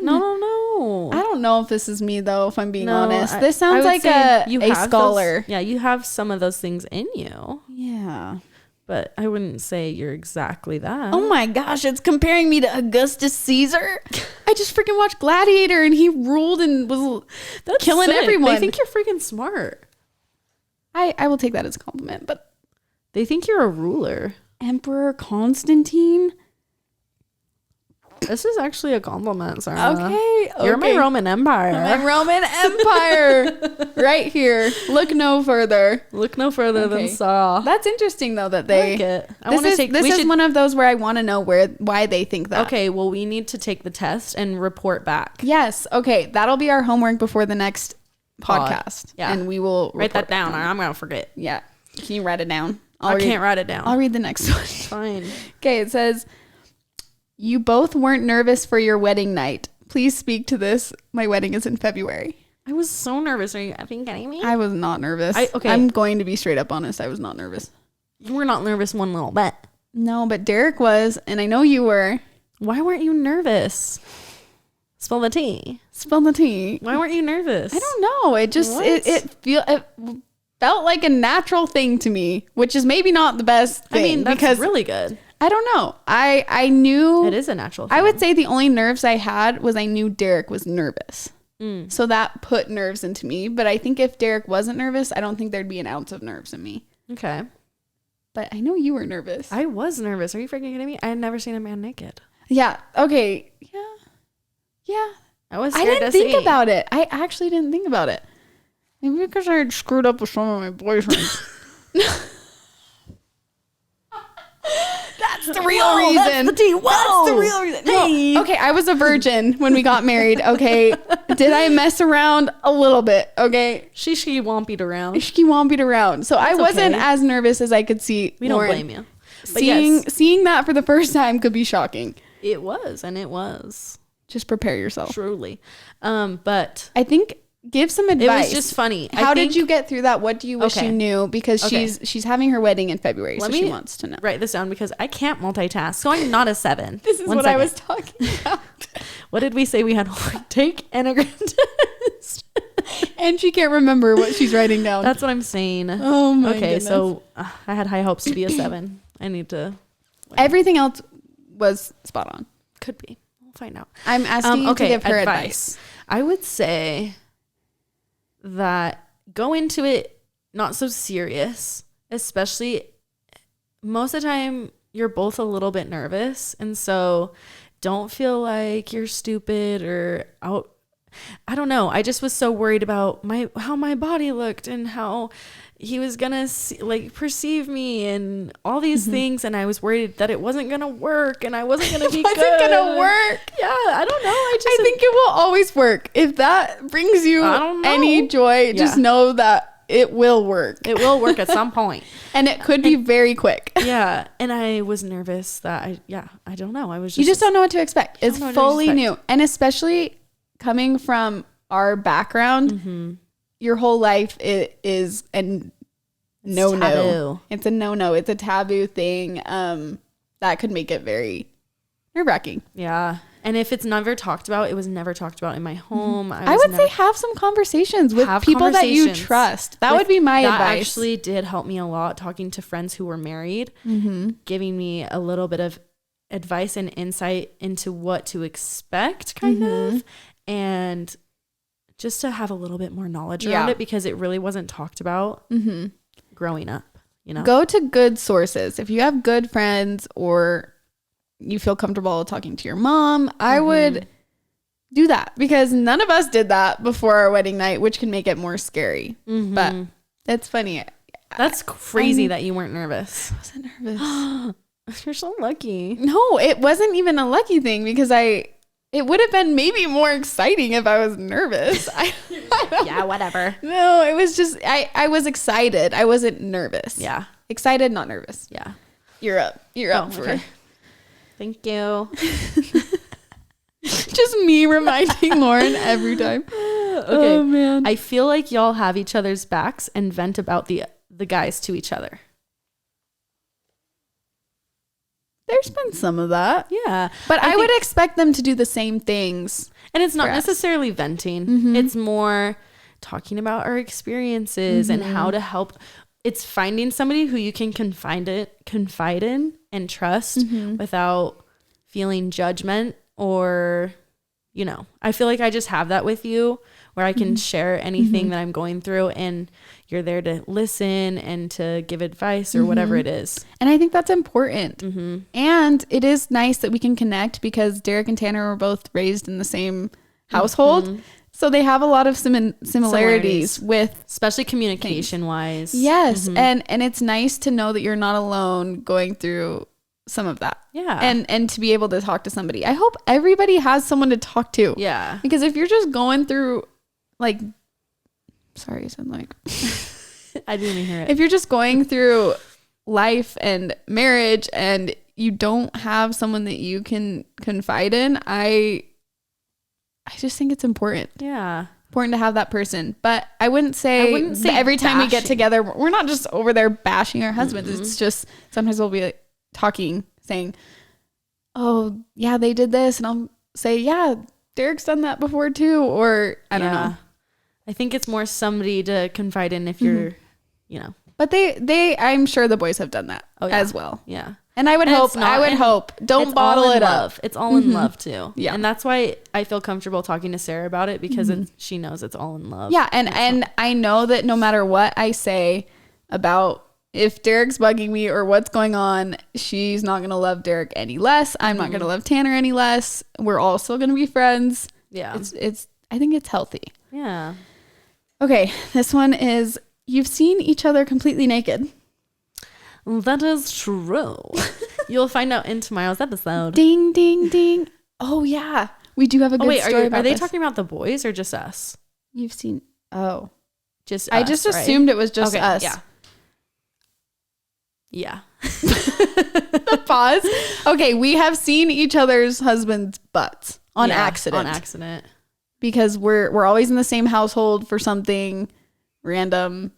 No. I don't know if this is me though, if I'm being honest. This sounds like a scholar. You have some of those things in you. Yeah. But I wouldn't say you're exactly that. Oh my gosh, it's comparing me to Augustus Caesar. I just freaking watched Gladiator and he ruled and was killing everyone. They think you're freaking smart. I will take that as a compliment, but they think you're a ruler. Emperor Constantine. This is actually a compliment, Sarah. Okay. You're my Roman Empire. My Roman Empire. Right here. Look no further. Look no further than Sarah. That's interesting though that they... I like it. This is one of those where I want to know why they think that. Okay, well, we need to take the test and report back. Yes. Okay. That'll be our homework before the next podcast. Yeah. And we will write that down or I'm going to forget. Yeah. Can you write it down? I can't write it down. I'll read the next one. Fine. Okay. It says... You both weren't nervous for your wedding night. Please speak to this. My wedding is in February. I was so nervous. Are you effing kidding me? I was not nervous. I'm going to be straight up honest. I was not nervous. You were not nervous one little bit. No, but Derek was, and I know you were. Why weren't you nervous? Spill the tea. Spill the tea. Why weren't you nervous? I don't know. It just it felt like a natural thing to me, which is maybe not the best thing. I mean, that's because really good. I don't know. I knew it is a natural thing. I would say the only nerves I had was I knew Derek was nervous. So that put nerves into me. But I think if Derek wasn't nervous, I don't think there'd be an ounce of nerves in me. Okay. But I know you were nervous. I was nervous. Are you freaking kidding me? I had never seen a man naked. Yeah. Okay. Yeah. I didn't think about it. I actually didn't think about it. Maybe because I had screwed up with some of my boyfriends. That's the real reason. That's the tea. Whoa. That's the real reason. Hey. No. Okay, I was a virgin when we got married. Okay. Did I mess around a little bit? Okay. She wompied around. So I wasn't as nervous as I could see. We don't blame you. But seeing that for the first time could be shocking. It was. Just prepare yourself. Truly. But I think give some advice. It was just funny. How did you get through that? What do you wish you knew? Because she's having her wedding in February, so she wants to know. Write this down because I can't multitask. So I'm not a 7. This is what I was talking about. What did we say we had? Take Enneagram test. And she can't remember what she's writing down. That's what I'm saying. Oh my goodness. So I had high hopes to be a 7. I need to. Everything else was spot on. Could be. We'll find out. I'm asking you to give her advice. I would say that go into it not so serious, especially most of the time you're both a little bit nervous, and so don't feel like you're stupid or out. I don't know. I just was so worried about how my body looked and how he was gonna perceive me and all these things, and I was worried that it wasn't gonna work and I wasn't gonna be good. Wasn't gonna work. Yeah, I don't know. I think it will always work. If that brings you any joy, just know that it will work. It will work at some point, and it could be very quick. Yeah, and I was nervous that I don't know. I was you just don't know what to expect. It's fully new, and especially coming from our background. Your whole life is a no-no. It's a no-no. It's a taboo thing. That could make it very nerve-wracking. Yeah. And if it's never talked about, it was never talked about in my home. I would say have some conversations with people that you trust. That would be my advice. That actually did help me a lot, talking to friends who were married, giving me a little bit of advice and insight into what to expect, kind of. And just to have a little bit more knowledge around it, because it really wasn't talked about growing up, Go to good sources. If you have good friends or you feel comfortable talking to your mom, I would do that, because none of us did that before our wedding night, which can make it more scary. But it's funny. That's crazy that you weren't nervous. I wasn't nervous. You're so lucky. No, it wasn't even a lucky thing, because it would have been maybe more exciting if I was nervous. Yeah, whatever. No, it was just, I was excited. I wasn't nervous. Yeah. Excited, not nervous. Yeah. You're up. You're up for it. Thank you. Just me reminding Lauren every time. Okay. Oh, man. I feel like y'all have each other's backs and vent about the guys to each other. There's been some of that. Yeah. But I would expect them to do the same things. And it's not necessarily venting. It's more talking about our experiences and how to help. It's finding somebody who you can confide in and trust without feeling judgment or, I feel like I just have that with you, where I can share anything that I'm going through, and you're there to listen and to give advice or whatever it is. And I think that's important. And it is nice that we can connect, because Derek and Tanner were both raised in the same household. So they have a lot of similarities with, especially communication wise. Yes. And it's nice to know that you're not alone going through some of that. Yeah. And to be able to talk to somebody. I hope everybody has someone to talk to. Yeah. Because if you're just going through sorry, I sound like I didn't even hear it. If you're just going through life and marriage and you don't have someone that you can confide in, I just think it's important. Yeah. Important to have that person. But I wouldn't say every time we get together, we're not just over there bashing our husbands. It's just sometimes we'll be like talking, saying, oh, yeah, they did this. And I'll say, yeah, Derek's done that before too. Or I don't know. I think it's more somebody to confide in if you're, you know. But I'm sure the boys have done that as well. Yeah. And I would hope, don't bottle it up. It's all in love too. Yeah. And that's why I feel comfortable talking to Sarah about it, because she knows it's all in love. Yeah. And I know that no matter what I say about if Derek's bugging me or what's going on, she's not going to love Derek any less. I'm not going to love Tanner any less. We're all still going to be friends. Yeah. I think it's healthy. Yeah. Okay. This one is, you've seen each other completely naked. That is true. You'll find out in tomorrow's episode. Ding, ding, ding. Oh, yeah. We do have a good story about are they this. talking about the boys or just us? You've seen... Oh. Just us, I just assumed it was just us. Yeah. Yeah. The pause. Okay, we have seen each other's husbands' butts on accident. On accident. Because we're always in the same household for something random.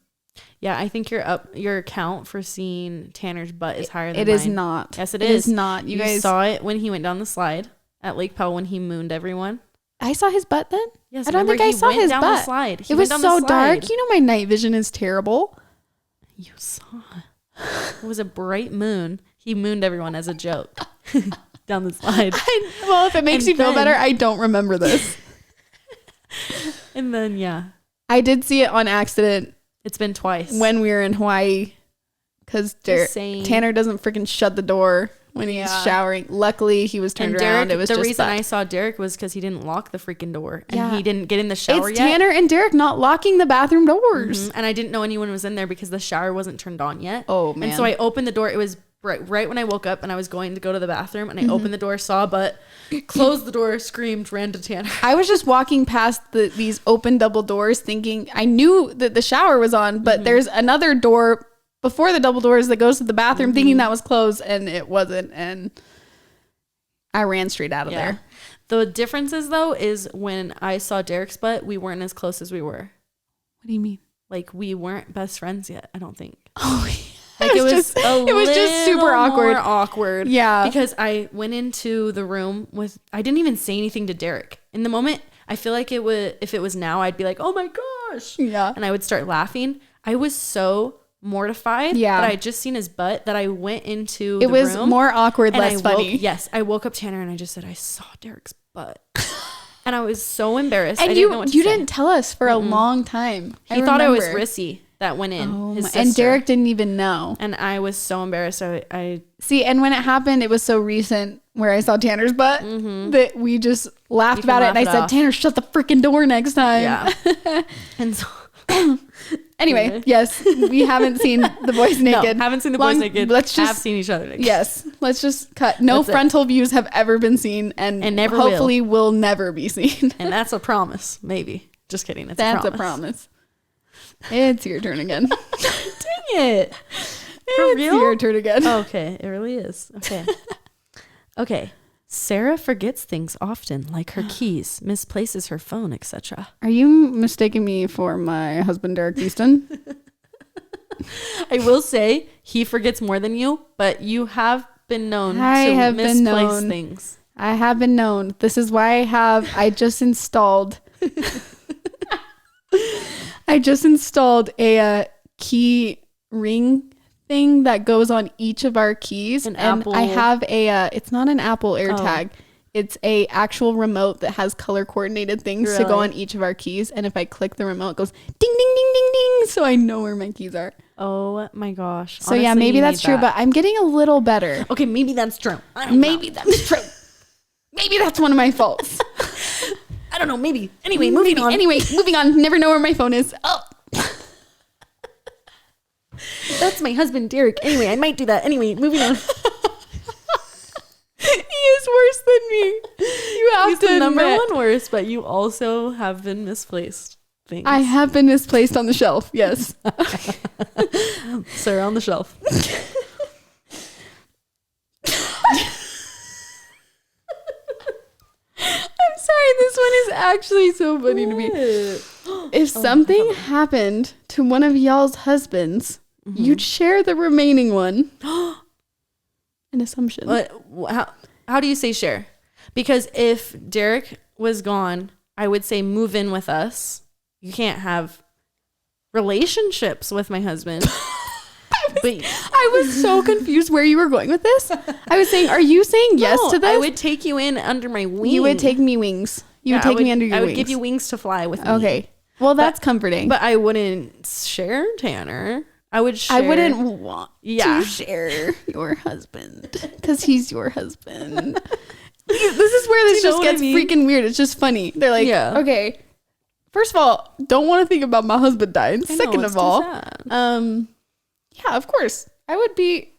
Yeah, I think your count for seeing Tanner's butt is higher than it mine. is not. Yes, it is not. You guys saw it when he went down the slide at Lake Powell when he mooned everyone. I saw his butt then? Yes, I don't think I saw his butt. The slide. It was so dark. You know my night vision is terrible. You saw. It was a bright moon. He mooned everyone as a joke down the slide. Well, if it makes you feel better, I don't remember this. And then, yeah. I did see it on accident. It's been twice. When we were in Hawaii. Because Tanner doesn't freaking shut the door when he's showering. Luckily, he was turned around. It was the reason I saw Derek was because he didn't lock the freaking door. And he didn't get in the shower it's yet. Tanner and Derek not locking the bathroom doors. And I didn't know anyone was in there because the shower wasn't turned on yet. Oh, man. And so I opened the door. It was right when I woke up and I was going to go to the bathroom. And I opened the door, saw a butt, closed the door, screamed, ran to Tanner. I was just walking past these open double doors thinking, I knew that the shower was on, but there's another door before the double doors that goes to the bathroom thinking that was closed, and it wasn't. And I ran straight out of there. The difference is, though, is when I saw Derek's butt, we weren't as close as we were. What do you mean? Like, we weren't best friends yet, I don't think. Oh, yeah. Like, it was just super awkward. Awkward. Yeah. Because I went into the room I didn't even say anything to Derek. In the moment, I feel like if it was now, I'd be like, oh my gosh. Yeah. And I would start laughing. I was so mortified that I had just seen his butt that I went into the room. It was more awkward, less funny. I woke up Tanner and I just said, I saw Derek's butt. And I was so embarrassed. And I didn't know what to say. didn't tell us for a long time. He thought I was Rissy that went in. His sister. And Derek didn't even know. And I was so embarrassed. I see, and when it happened, it was so recent where I saw Tanner's butt that we just laughed about it. And I said, Tanner, shut the freaking door next time. Yeah. And so anyway, yes, we haven't seen the boys naked. No, haven't seen the boys naked. Have seen each other naked. Yes. Let's just cut. No frontal views have ever been seen and never hopefully will never be seen. And that's a promise. Maybe. Just kidding. That's a promise. It's your turn again. Dang it. For real? It's your turn again. Okay. It really is. Okay. Okay. Sarah forgets things often, like her keys, misplaces her phone, etc. Are you mistaking me for my husband, Derek Beeston? I will say he forgets more than you, but you have been known to misplace things. I have been known. This is why I just installed a key ring thing that goes on each of our keys. I have it's not an Apple AirTag. It's a actual remote that has color coordinated things to go on each of our keys. And if I click the remote, it goes ding, ding, ding, ding, ding. So I know where my keys are. Oh my gosh. So honestly, maybe that's true, but I'm getting a little better. Okay, maybe that's true. Maybe that's true. Maybe that's one of my faults. I don't know. Maybe. Anyway, moving on. Never know where my phone is. Oh. That's my husband, Derek. Anyway, I might do that. Anyway, moving on. He is worse than me. He's the number one worst, but you also have been misplaced things. I have been misplaced on the shelf. Yes. Sarah on the shelf. right, this one is actually so funny to me. If something happened to one of y'all's husbands, you'd share the remaining one. An assumption. How do you say share? Because if Derek was gone, I would say move in with us. You can't have relationships with my husband. I was so confused where you were going with this. I was saying, are you saying yes to this? I would take you in under my wing. You would take me wings. You would take me under your wings. I would give you wings to fly with me. Okay. Well, that's comforting. But I wouldn't share Tanner. I wouldn't want to share your husband because he's your husband. This is where this just gets freaking weird. It's just funny. They're like, okay, first of all, don't want to think about my husband dying. Second of all, yeah, of course, I would be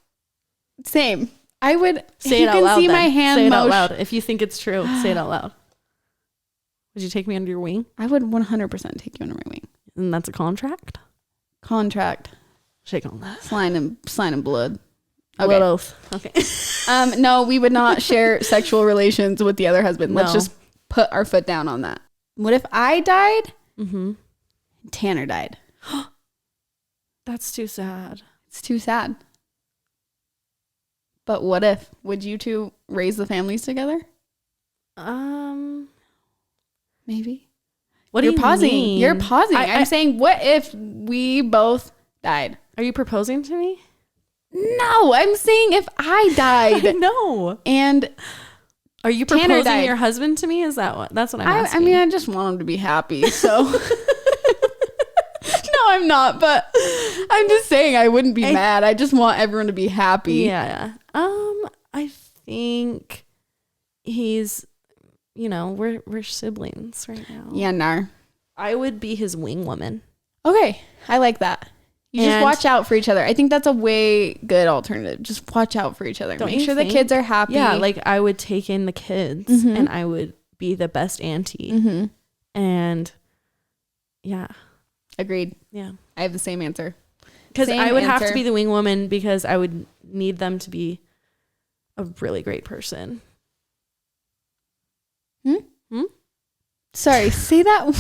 same. I would say it out loud. See my hand. Say it out loud. If you think it's true, say it out loud. Would you take me under your wing? I would 100% take you under my wing. And that's a contract. Shake on that. Sign and blood. Okay. Blood oath. Okay. No, we would not share sexual relations with the other husband. Let's just put our foot down on that. What if I died? Tanner died. That's too sad. It's too sad. But what if? Would you two raise the families together? Maybe. What do you mean? You're pausing. I'm saying, what if we both died? Are you proposing to me? No, I'm saying if I died. No. And are you proposing your husband to me? Is that what? That's what I'm asking. I mean, I just want him to be happy. So no, I'm not. But I'm just saying I wouldn't be mad. I just want everyone to be happy. Yeah. I think he's, we're siblings right now. Yeah, no. I would be his wing woman. Okay, I like that. You just watch out for each other. I think that's a way good alternative. Just watch out for each other. Make sure the kids are happy. Yeah, like I would take in the kids and I would be the best auntie. And yeah. Agreed. Yeah. I have the same answer. Because I would have to be the wing woman because I would need them to be a really great person. Sorry, say that.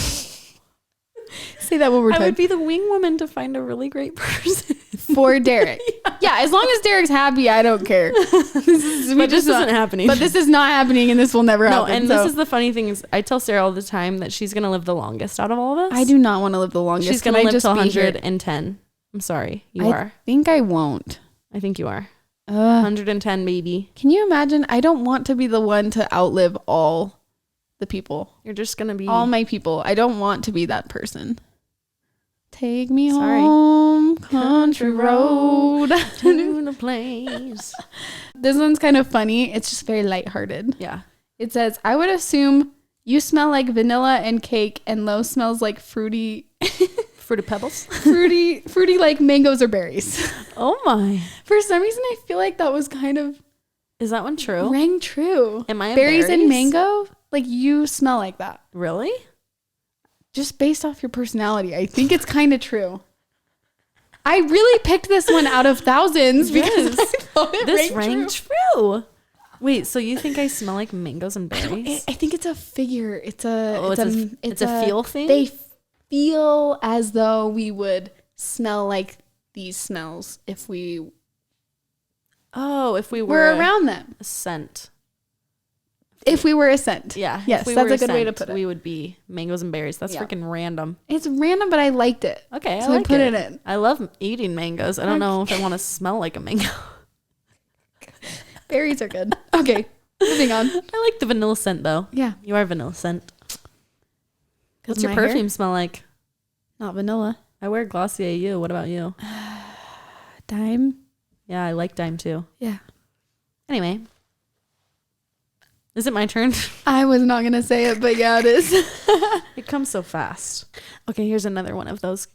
Say that one more time. I would be the wing woman to find a really great person. For Derek. Yeah, as long as Derek's happy, I don't care. This isn't happening. But this is not happening and this will never happen. No, and this is the funny thing is I tell Sarah all the time that she's going to live the longest out of all of us. I do not want to live the longest. She's going to live till 110. I'm sorry. You are. I think I won't. I think you are. 110, baby. Can you imagine? I don't want to be the one to outlive all the people. You're just going to be all my people. I don't want to be that person. Take me home, country road to the place. This one's kind of funny. It's just very lighthearted. Yeah. It says, I would assume you smell like vanilla and cake and Lo smells like fruity pebbles. fruity like mangoes or berries. Oh my. For some reason, I feel like that was kind of. Is that one true? Rang true. Am I berries and mango? Like you smell like that. Really? Just based off your personality, I think it's kind of true. I really picked this one out of thousands because I thought it rang true. Wait, so you think I smell like mangoes and berries? I think it's a figure. It's a feel thing? They feel as though we would smell like these smells if we were around them. A scent. If we were a scent. Yeah. Yes, that's a good way to put it. We would be mangoes and berries. That's freaking random. It's random, but I liked it. Okay, so I put it in. I love eating mangoes. I don't know if I want to smell like a mango. Berries are good. Okay, moving on. I like the vanilla scent, though. Yeah. You are vanilla scent. What's your perfume smell like? Not vanilla. I wear Glossier You. What about you? Dime. Yeah, I like Dime, too. Yeah. Anyway. Is it my turn? I was not going to say it, but yeah, it is. It comes so fast. Okay, here's another one of those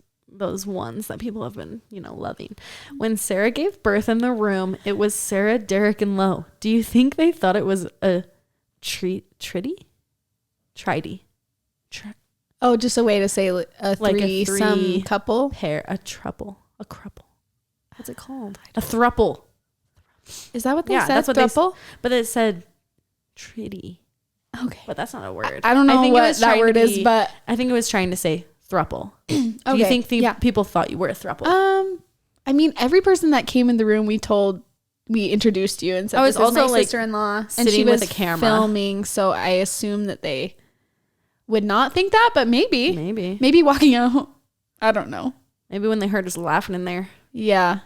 ones that people have been, loving. When Sarah gave birth in the room, it was Sarah, Derek, and Lo. Do you think they thought it was a triddy? Oh, just a way to say a threesome couple? Pair, a throuple. What's it called? A thruple. Is that what they said? That's what thruple? But it said triddy. Okay. But that's not a word. I don't know think it what was that trying word to is, be- but I think it was trying to say throuple. Do you Okay, think people thought you were a throuple? I mean, every person that came in the room, we introduced you and said, I was this is also, my like, sister-in-law, and sitting she with was a camera. filming. So I assume that they would not think that, but maybe walking out. I don't know. Maybe when they heard us laughing in there. Yeah.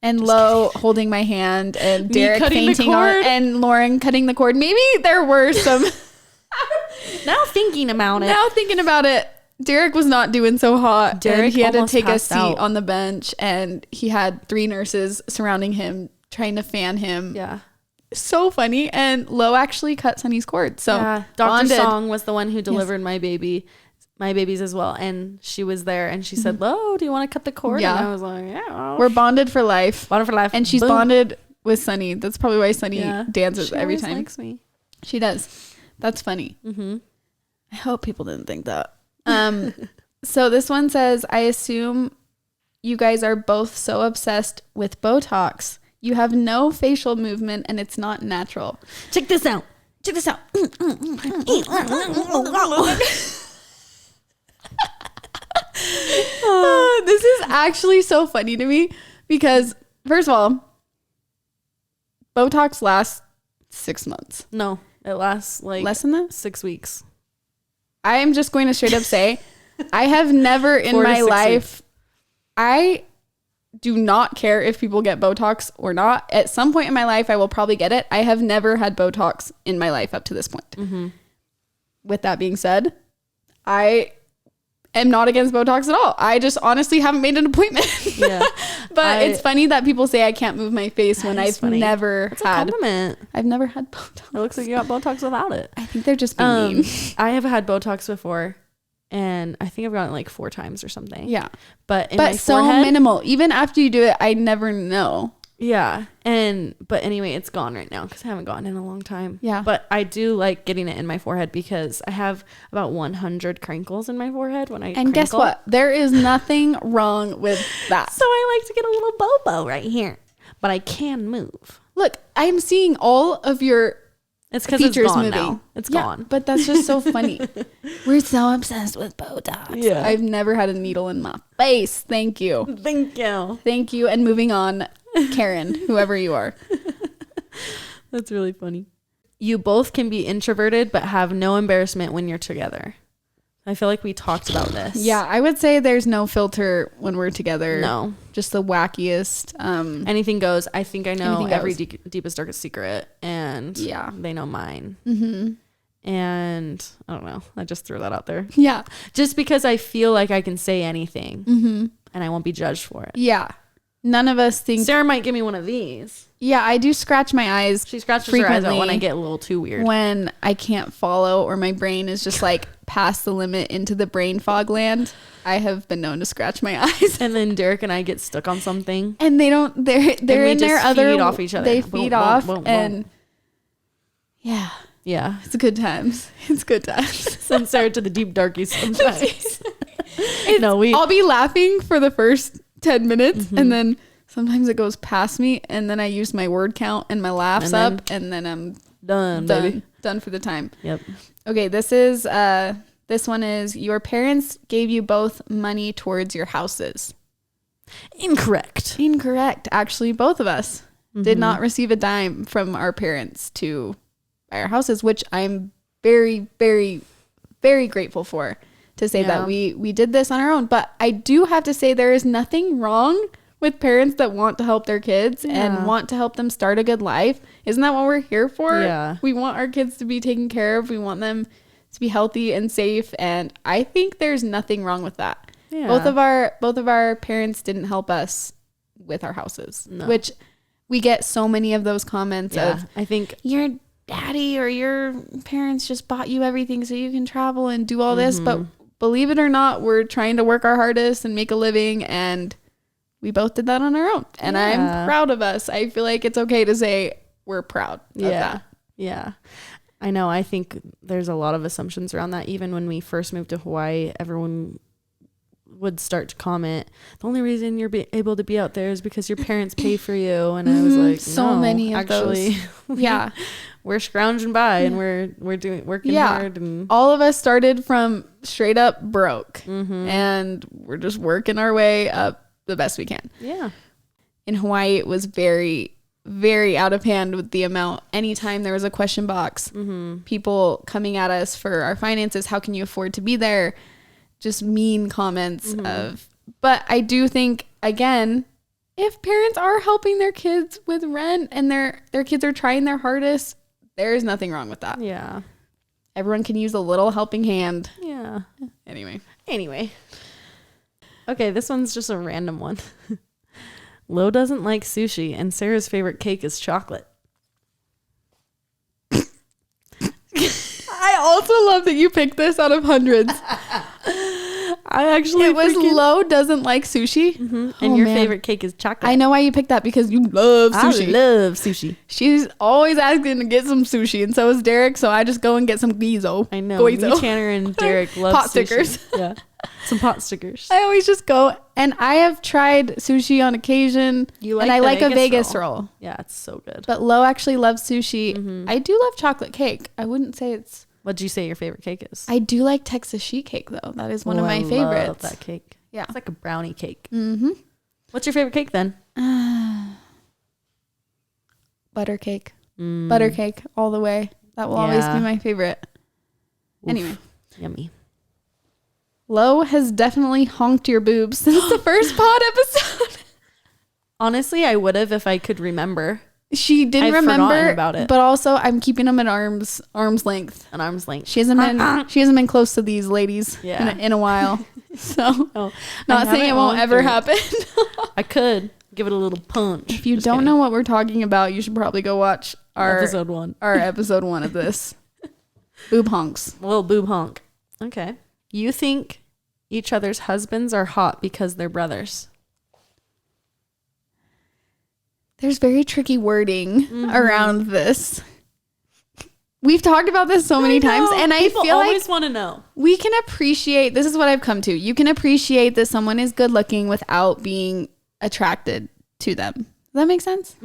And Lo holding my hand and Derek cutting the fainting on cord. and Lauren cutting the cord. Maybe there were some. Now thinking about it. Now thinking about it, Derek was not doing so hot. Derek and he had to almost take a passed seat out. on the bench, and he had 3 nurses surrounding him trying to fan him. Yeah. So funny. And Lo actually cut Sunny's cord. So Dr. bonded. Song was the one who delivered my babies as well, and she was there, and she said, "Lo, do you want to cut the cord?" Yeah. And I was like, "Yeah." We're bonded for life. Bonded for life, And she's Boom. bonded with Sunny. That's probably why Sunny dances She every always time. likes me. She does. That's funny. I hope people didn't think that. So this one says, I assume you guys are both so obsessed with Botox. You have no facial movement and it's not natural. Check this out. Check this out. This is actually so funny to me because, first of all, Botox lasts 6 months. No, it lasts like Less than that? 6 weeks. I am just going to straight up say, I have never in 4 to my 6 life, weeks. I do not care if people get Botox or not. At some point in my life, I will probably get it. I have never had Botox in my life up to this point. With that being said, I am not against Botox at all. I just honestly haven't made an appointment. Yeah. But it's funny that people say I can't move my face when I've never It's a had. compliment. I've never had Botox. It looks like you got Botox without it. I think they're just being mean. I have had Botox before, and I think I've gotten it like 4 times or something. Yeah. But my so forehead, minimal. Even after you do it, I never know. Yeah. But anyway, it's gone right now because I haven't gotten it in a long time. Yeah. But I do like getting it in my forehead because I have about 100 crinkles in my forehead when I And guess crinkle. what? There is nothing wrong with that. So I like to get a little bobo right here. But I can move. Look, I'm seeing all of your It's because it's features gone moving. now. It's Yeah, gone. But that's just so funny. We're so obsessed with Botox. Yeah. I've never had a needle in my face. Thank you. Thank you. Thank you. And moving on, Karen, whoever you are. That's really funny. You both can be introverted but have no embarrassment when you're together. I feel like we talked about this. Yeah, I would say there's no filter when we're together. No. Just the wackiest. Anything goes. I think I know Anything every goes. deepest, darkest secret. And Yeah. they know mine. And I don't know. I just threw that out there. Yeah. Just because I feel like I can say anything. And I won't be judged for it. Yeah. None of us think. Sarah might give me one of these. Yeah, I do scratch my eyes. She scratches her eyes out frequently when I get a little too weird. when I can't follow or my brain is just like past the limit into the brain fog land. I have been known to scratch my eyes. And then Derek and I get stuck on something. And they don't, they're we in their just other, feed off each other. they Boom, feed boom, off boom, boom. and yeah, Yeah. it's good times. It's good times. Send Sarah to the deep darkies sometimes. No, I'll be laughing for the first 10 minutes and then sometimes it goes past me and then I use my word count and my laughs And then- up and then I'm done, baby. done for the time. Yep. Okay, this one is your parents gave you both money towards your houses. Incorrect. Incorrect. Actually, both of us did not receive a dime from our parents to buy our houses, which I'm very, very, very grateful for, to say that we did this on our own. But I do have to say there is nothing wrong with parents that want to help their kids and want to help them start a good life. Isn't that what we're here for? Yeah. We want our kids to be taken care of. We want them to be healthy and safe. And I think there's nothing wrong with that. Yeah. Both of our parents didn't help us with our houses, which we get so many of those comments of, I think your daddy or your parents just bought you everything so you can travel and do all this. But believe it or not, we're trying to work our hardest and make a living, and we both did that on our own. And I'm proud of us. I feel like it's okay to say we're proud of that. Yeah. I know. I think there's a lot of assumptions around that. Even when we first moved to Hawaii, everyone would start to comment, the only reason you're able to be out there is because your parents pay for you. And I was like, so no, many of actually, those. Yeah. we're scrounging by and we're working hard. And all of us started from straight up broke, and we're just working our way up the best we can. Yeah. In Hawaii, it was very, very out of hand with the amount. Anytime there was a question box, people coming at us for our finances, how can you afford to be there? Just mean comments but I do think, again, if parents are helping their kids with rent and their kids are trying their hardest, there is nothing wrong with that. Yeah. Everyone can use a little helping hand. Yeah. Anyway. Okay, this one's just a random one. Lo doesn't like sushi, and Sarah's favorite cake is chocolate. I also love that you picked this out of hundreds. It was Lo doesn't like sushi. And your favorite cake is chocolate. I know why you picked that, because you love sushi. I love sushi. She's always asking to get some sushi, and so is Derek, so I just go and get some guizo. I know. Me, Tanner, and Derek love pot sushi. stickers. Yeah. Some pot stickers. I always just go, and I have tried sushi on occasion, and I like a Vegas roll. Yeah, it's so good. But Lo actually loves sushi. I do love chocolate cake. I wouldn't say it's... What'd you say your favorite cake is? I do like Texas sheet cake, though. That is one of my favorites. I love that cake. Yeah. It's like a brownie cake. What's your favorite cake then? Butter cake. Butter cake all the way. That will always be my favorite. Oof. Anyway. Yummy. Lo has definitely honked your boobs since the first pod episode. Honestly, I would have if I could remember. She didn't I've remember forgotten about it. But also I'm keeping them at arm's length. An arm's length. She hasn't been close to these ladies in a while. So not saying it won't ever happen. I could give it a little punch. If you don't know what we're talking about, you should probably go watch our episode 1. Our episode 1 of this. Boob honks. A little boob honk. Okay. You think each other's husbands are hot because they're brothers? There's very tricky wording around this. We've talked about this so many times, and I feel like always want to know. We can appreciate, this is what I've come to. You can appreciate that someone is good looking without being attracted to them. Does that make sense?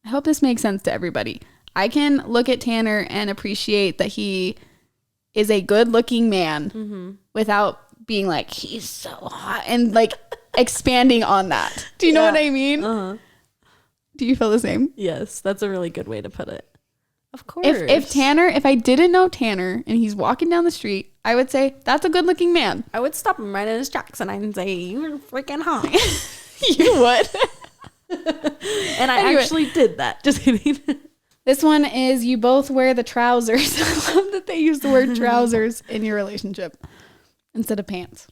I hope this makes sense to everybody. I can look at Tanner and appreciate that he is a good looking man without being like, he's so hot, and like expanding on that. Do you know what I mean? Do you feel the same? Yes, that's a really good way to put it. Of course. If I didn't know Tanner and he's walking down the street, I would say, that's a good looking man. I would stop him right in his tracks and I'd say, you're freaking hot. You would. And I actually did that. Just kidding. This one is, you both wear the trousers. I love that they use the word trousers in your relationship instead of pants.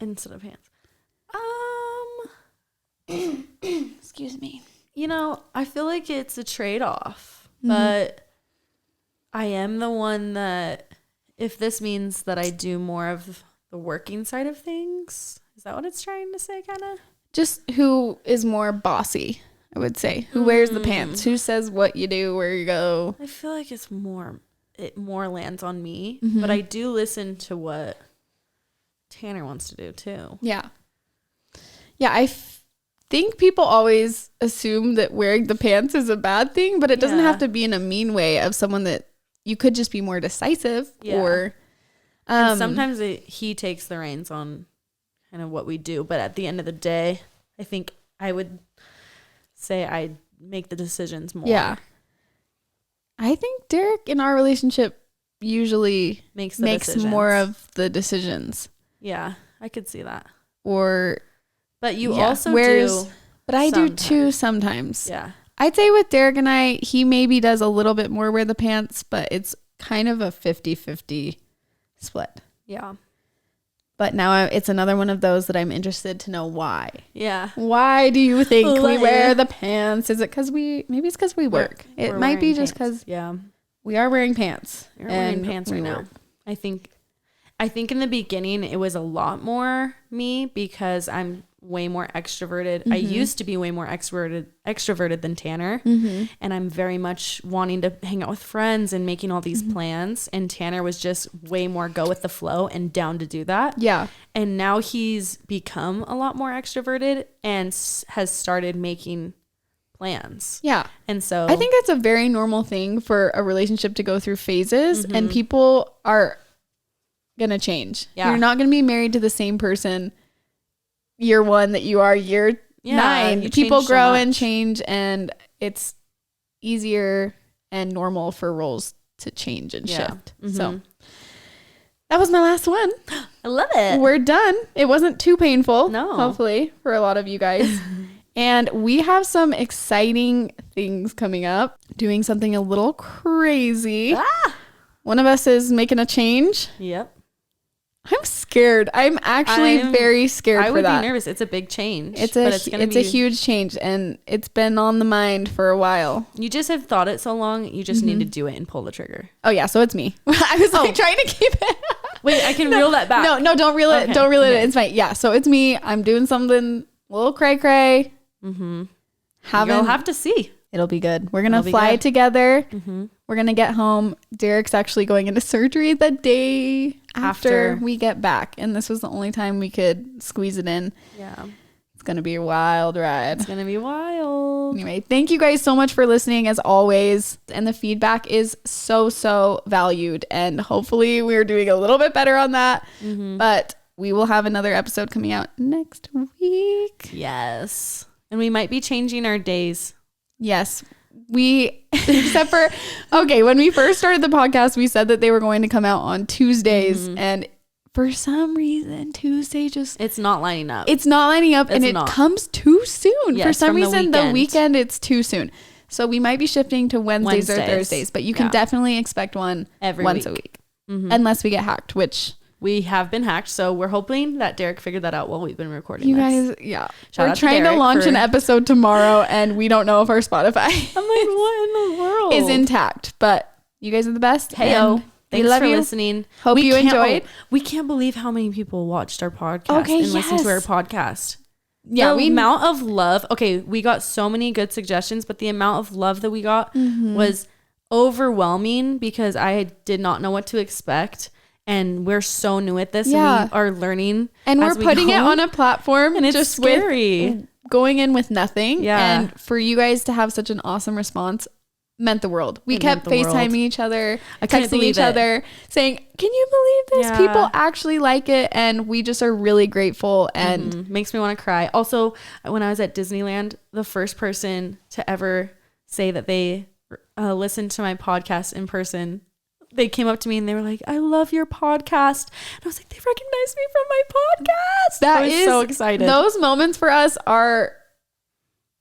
Excuse me. You know, I feel like it's a trade-off, but I am the one that, if this means that I do more of the working side of things, is that what it's trying to say, kind of? Just who is more bossy, I would say. Who wears the pants? Who says what you do, where you go? I feel like it more lands on me, but I do listen to what Tanner wants to do too. Yeah. Yeah, I think people always assume that wearing the pants is a bad thing, but it doesn't have to be in a mean way of someone that you could just be more decisive or and sometimes he takes the reins on kind of what we do, but at the end of the day, I think I would say I make the decisions more. Yeah. I think Derek in our relationship usually makes more of the decisions. Yeah, I could see that. But you also do. But I do too sometimes. Yeah. I'd say with Derek and I, he maybe does a little bit more wear the pants, but it's kind of a 50-50 split. Yeah. But now it's another one of those that I'm interested to know why. Yeah. Why do you think we wear the pants? Is it because maybe it's because we work. It might be just because we are wearing pants. We're wearing pants right now. I think in the beginning it was a lot more me because I'm way more extroverted. I used to be way more extroverted than Tanner. And I'm very much wanting to hang out with friends and making all these plans. And Tanner was just way more go with the flow and down to do that. Yeah. And now he's become a lot more extroverted and has started making plans. Yeah. And so I think that's a very normal thing for a relationship to go through phases, and people are going to change. Yeah. You're not going to be married to the same person year 1 that you are year 9. People grow and change, and it's easier and normal for roles to change and shift. So that was my last one. I love it. We're done. It wasn't too painful. No. Hopefully for a lot of you guys. And we have some exciting things coming up, doing something a little crazy. One of us is making a change. Yep. I'm scared. I'm actually very scared for that. I would be nervous. It's a big change. It's a huge change, and it's been on the mind for a while. You just have thought it so long. You just need to do it and pull the trigger. Oh yeah, so it's me. I was like trying to keep it. Wait, I can reel that back. No, don't reel it. Don't reel it. It's fine. Yeah, so it's me. I'm doing something a little cray cray. You'll have to see. It'll be good. We're gonna fly together. We're gonna get home. Derek's actually going into surgery the day after we get back, and this was the only time we could squeeze it in. Yeah, it's gonna be a wild ride. It's gonna be wild. Anyway, thank you guys so much for listening as always, and the feedback is so valued, and hopefully we're doing a little bit better on that. But we will have another episode coming out next week. Yes, and we might be changing our days. Yes, except for, okay, when we first started the podcast, we said that they were going to come out on Tuesdays, and for some reason, Tuesday it's not lining up. It's not lining up, and it comes too soon. Yes, for some reason, the weekend, it's too soon. So we might be shifting to Wednesdays. Or Thursdays, but you can definitely expect one once a week, unless we get hacked, which... We have been hacked, so we're hoping that Derek figured that out while we've been recording you this. Guys, we're trying to launch an episode tomorrow, and we don't know if our Spotify I'm like, what in the world? is intact, but you guys are the best. Heyo. Thanks for listening. Hope you enjoyed. We can't believe how many people watched our podcast and listened to our podcast. Yeah, the amount of love. Okay, we got so many good suggestions, but the amount of love that we got was overwhelming because I did not know what to expect. And we're so new at this, and we are learning, and we're putting it on a platform, and it's just scary. Going in with nothing, and for you guys to have such an awesome response meant the world. We kept FaceTiming each other, texting each other, saying, "Can you believe this? People actually like it," and we just are really grateful. And makes me want to cry. Also, when I was at Disneyland, the first person to ever say that they listened to my podcast in person. They came up to me and they were like, "I love your podcast." And I was like, they recognized me from my podcast. I was so excited. Those moments for us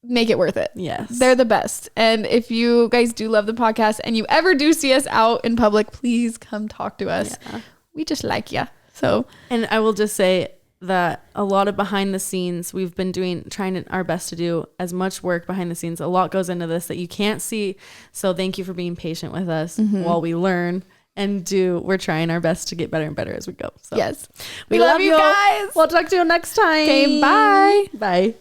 make it worth it. Yes. They're the best. And if you guys do love the podcast and you ever do see us out in public, please come talk to us. Yeah. We just like you. So, and I will just say that a lot of behind the scenes, we've been trying our best to do as much work behind the scenes. A lot goes into this that you can't see. So thank you for being patient with us while we learn and we're trying our best to get better and better as we go. So yes. We love you guys. We'll talk to you next time. Okay, bye. Bye.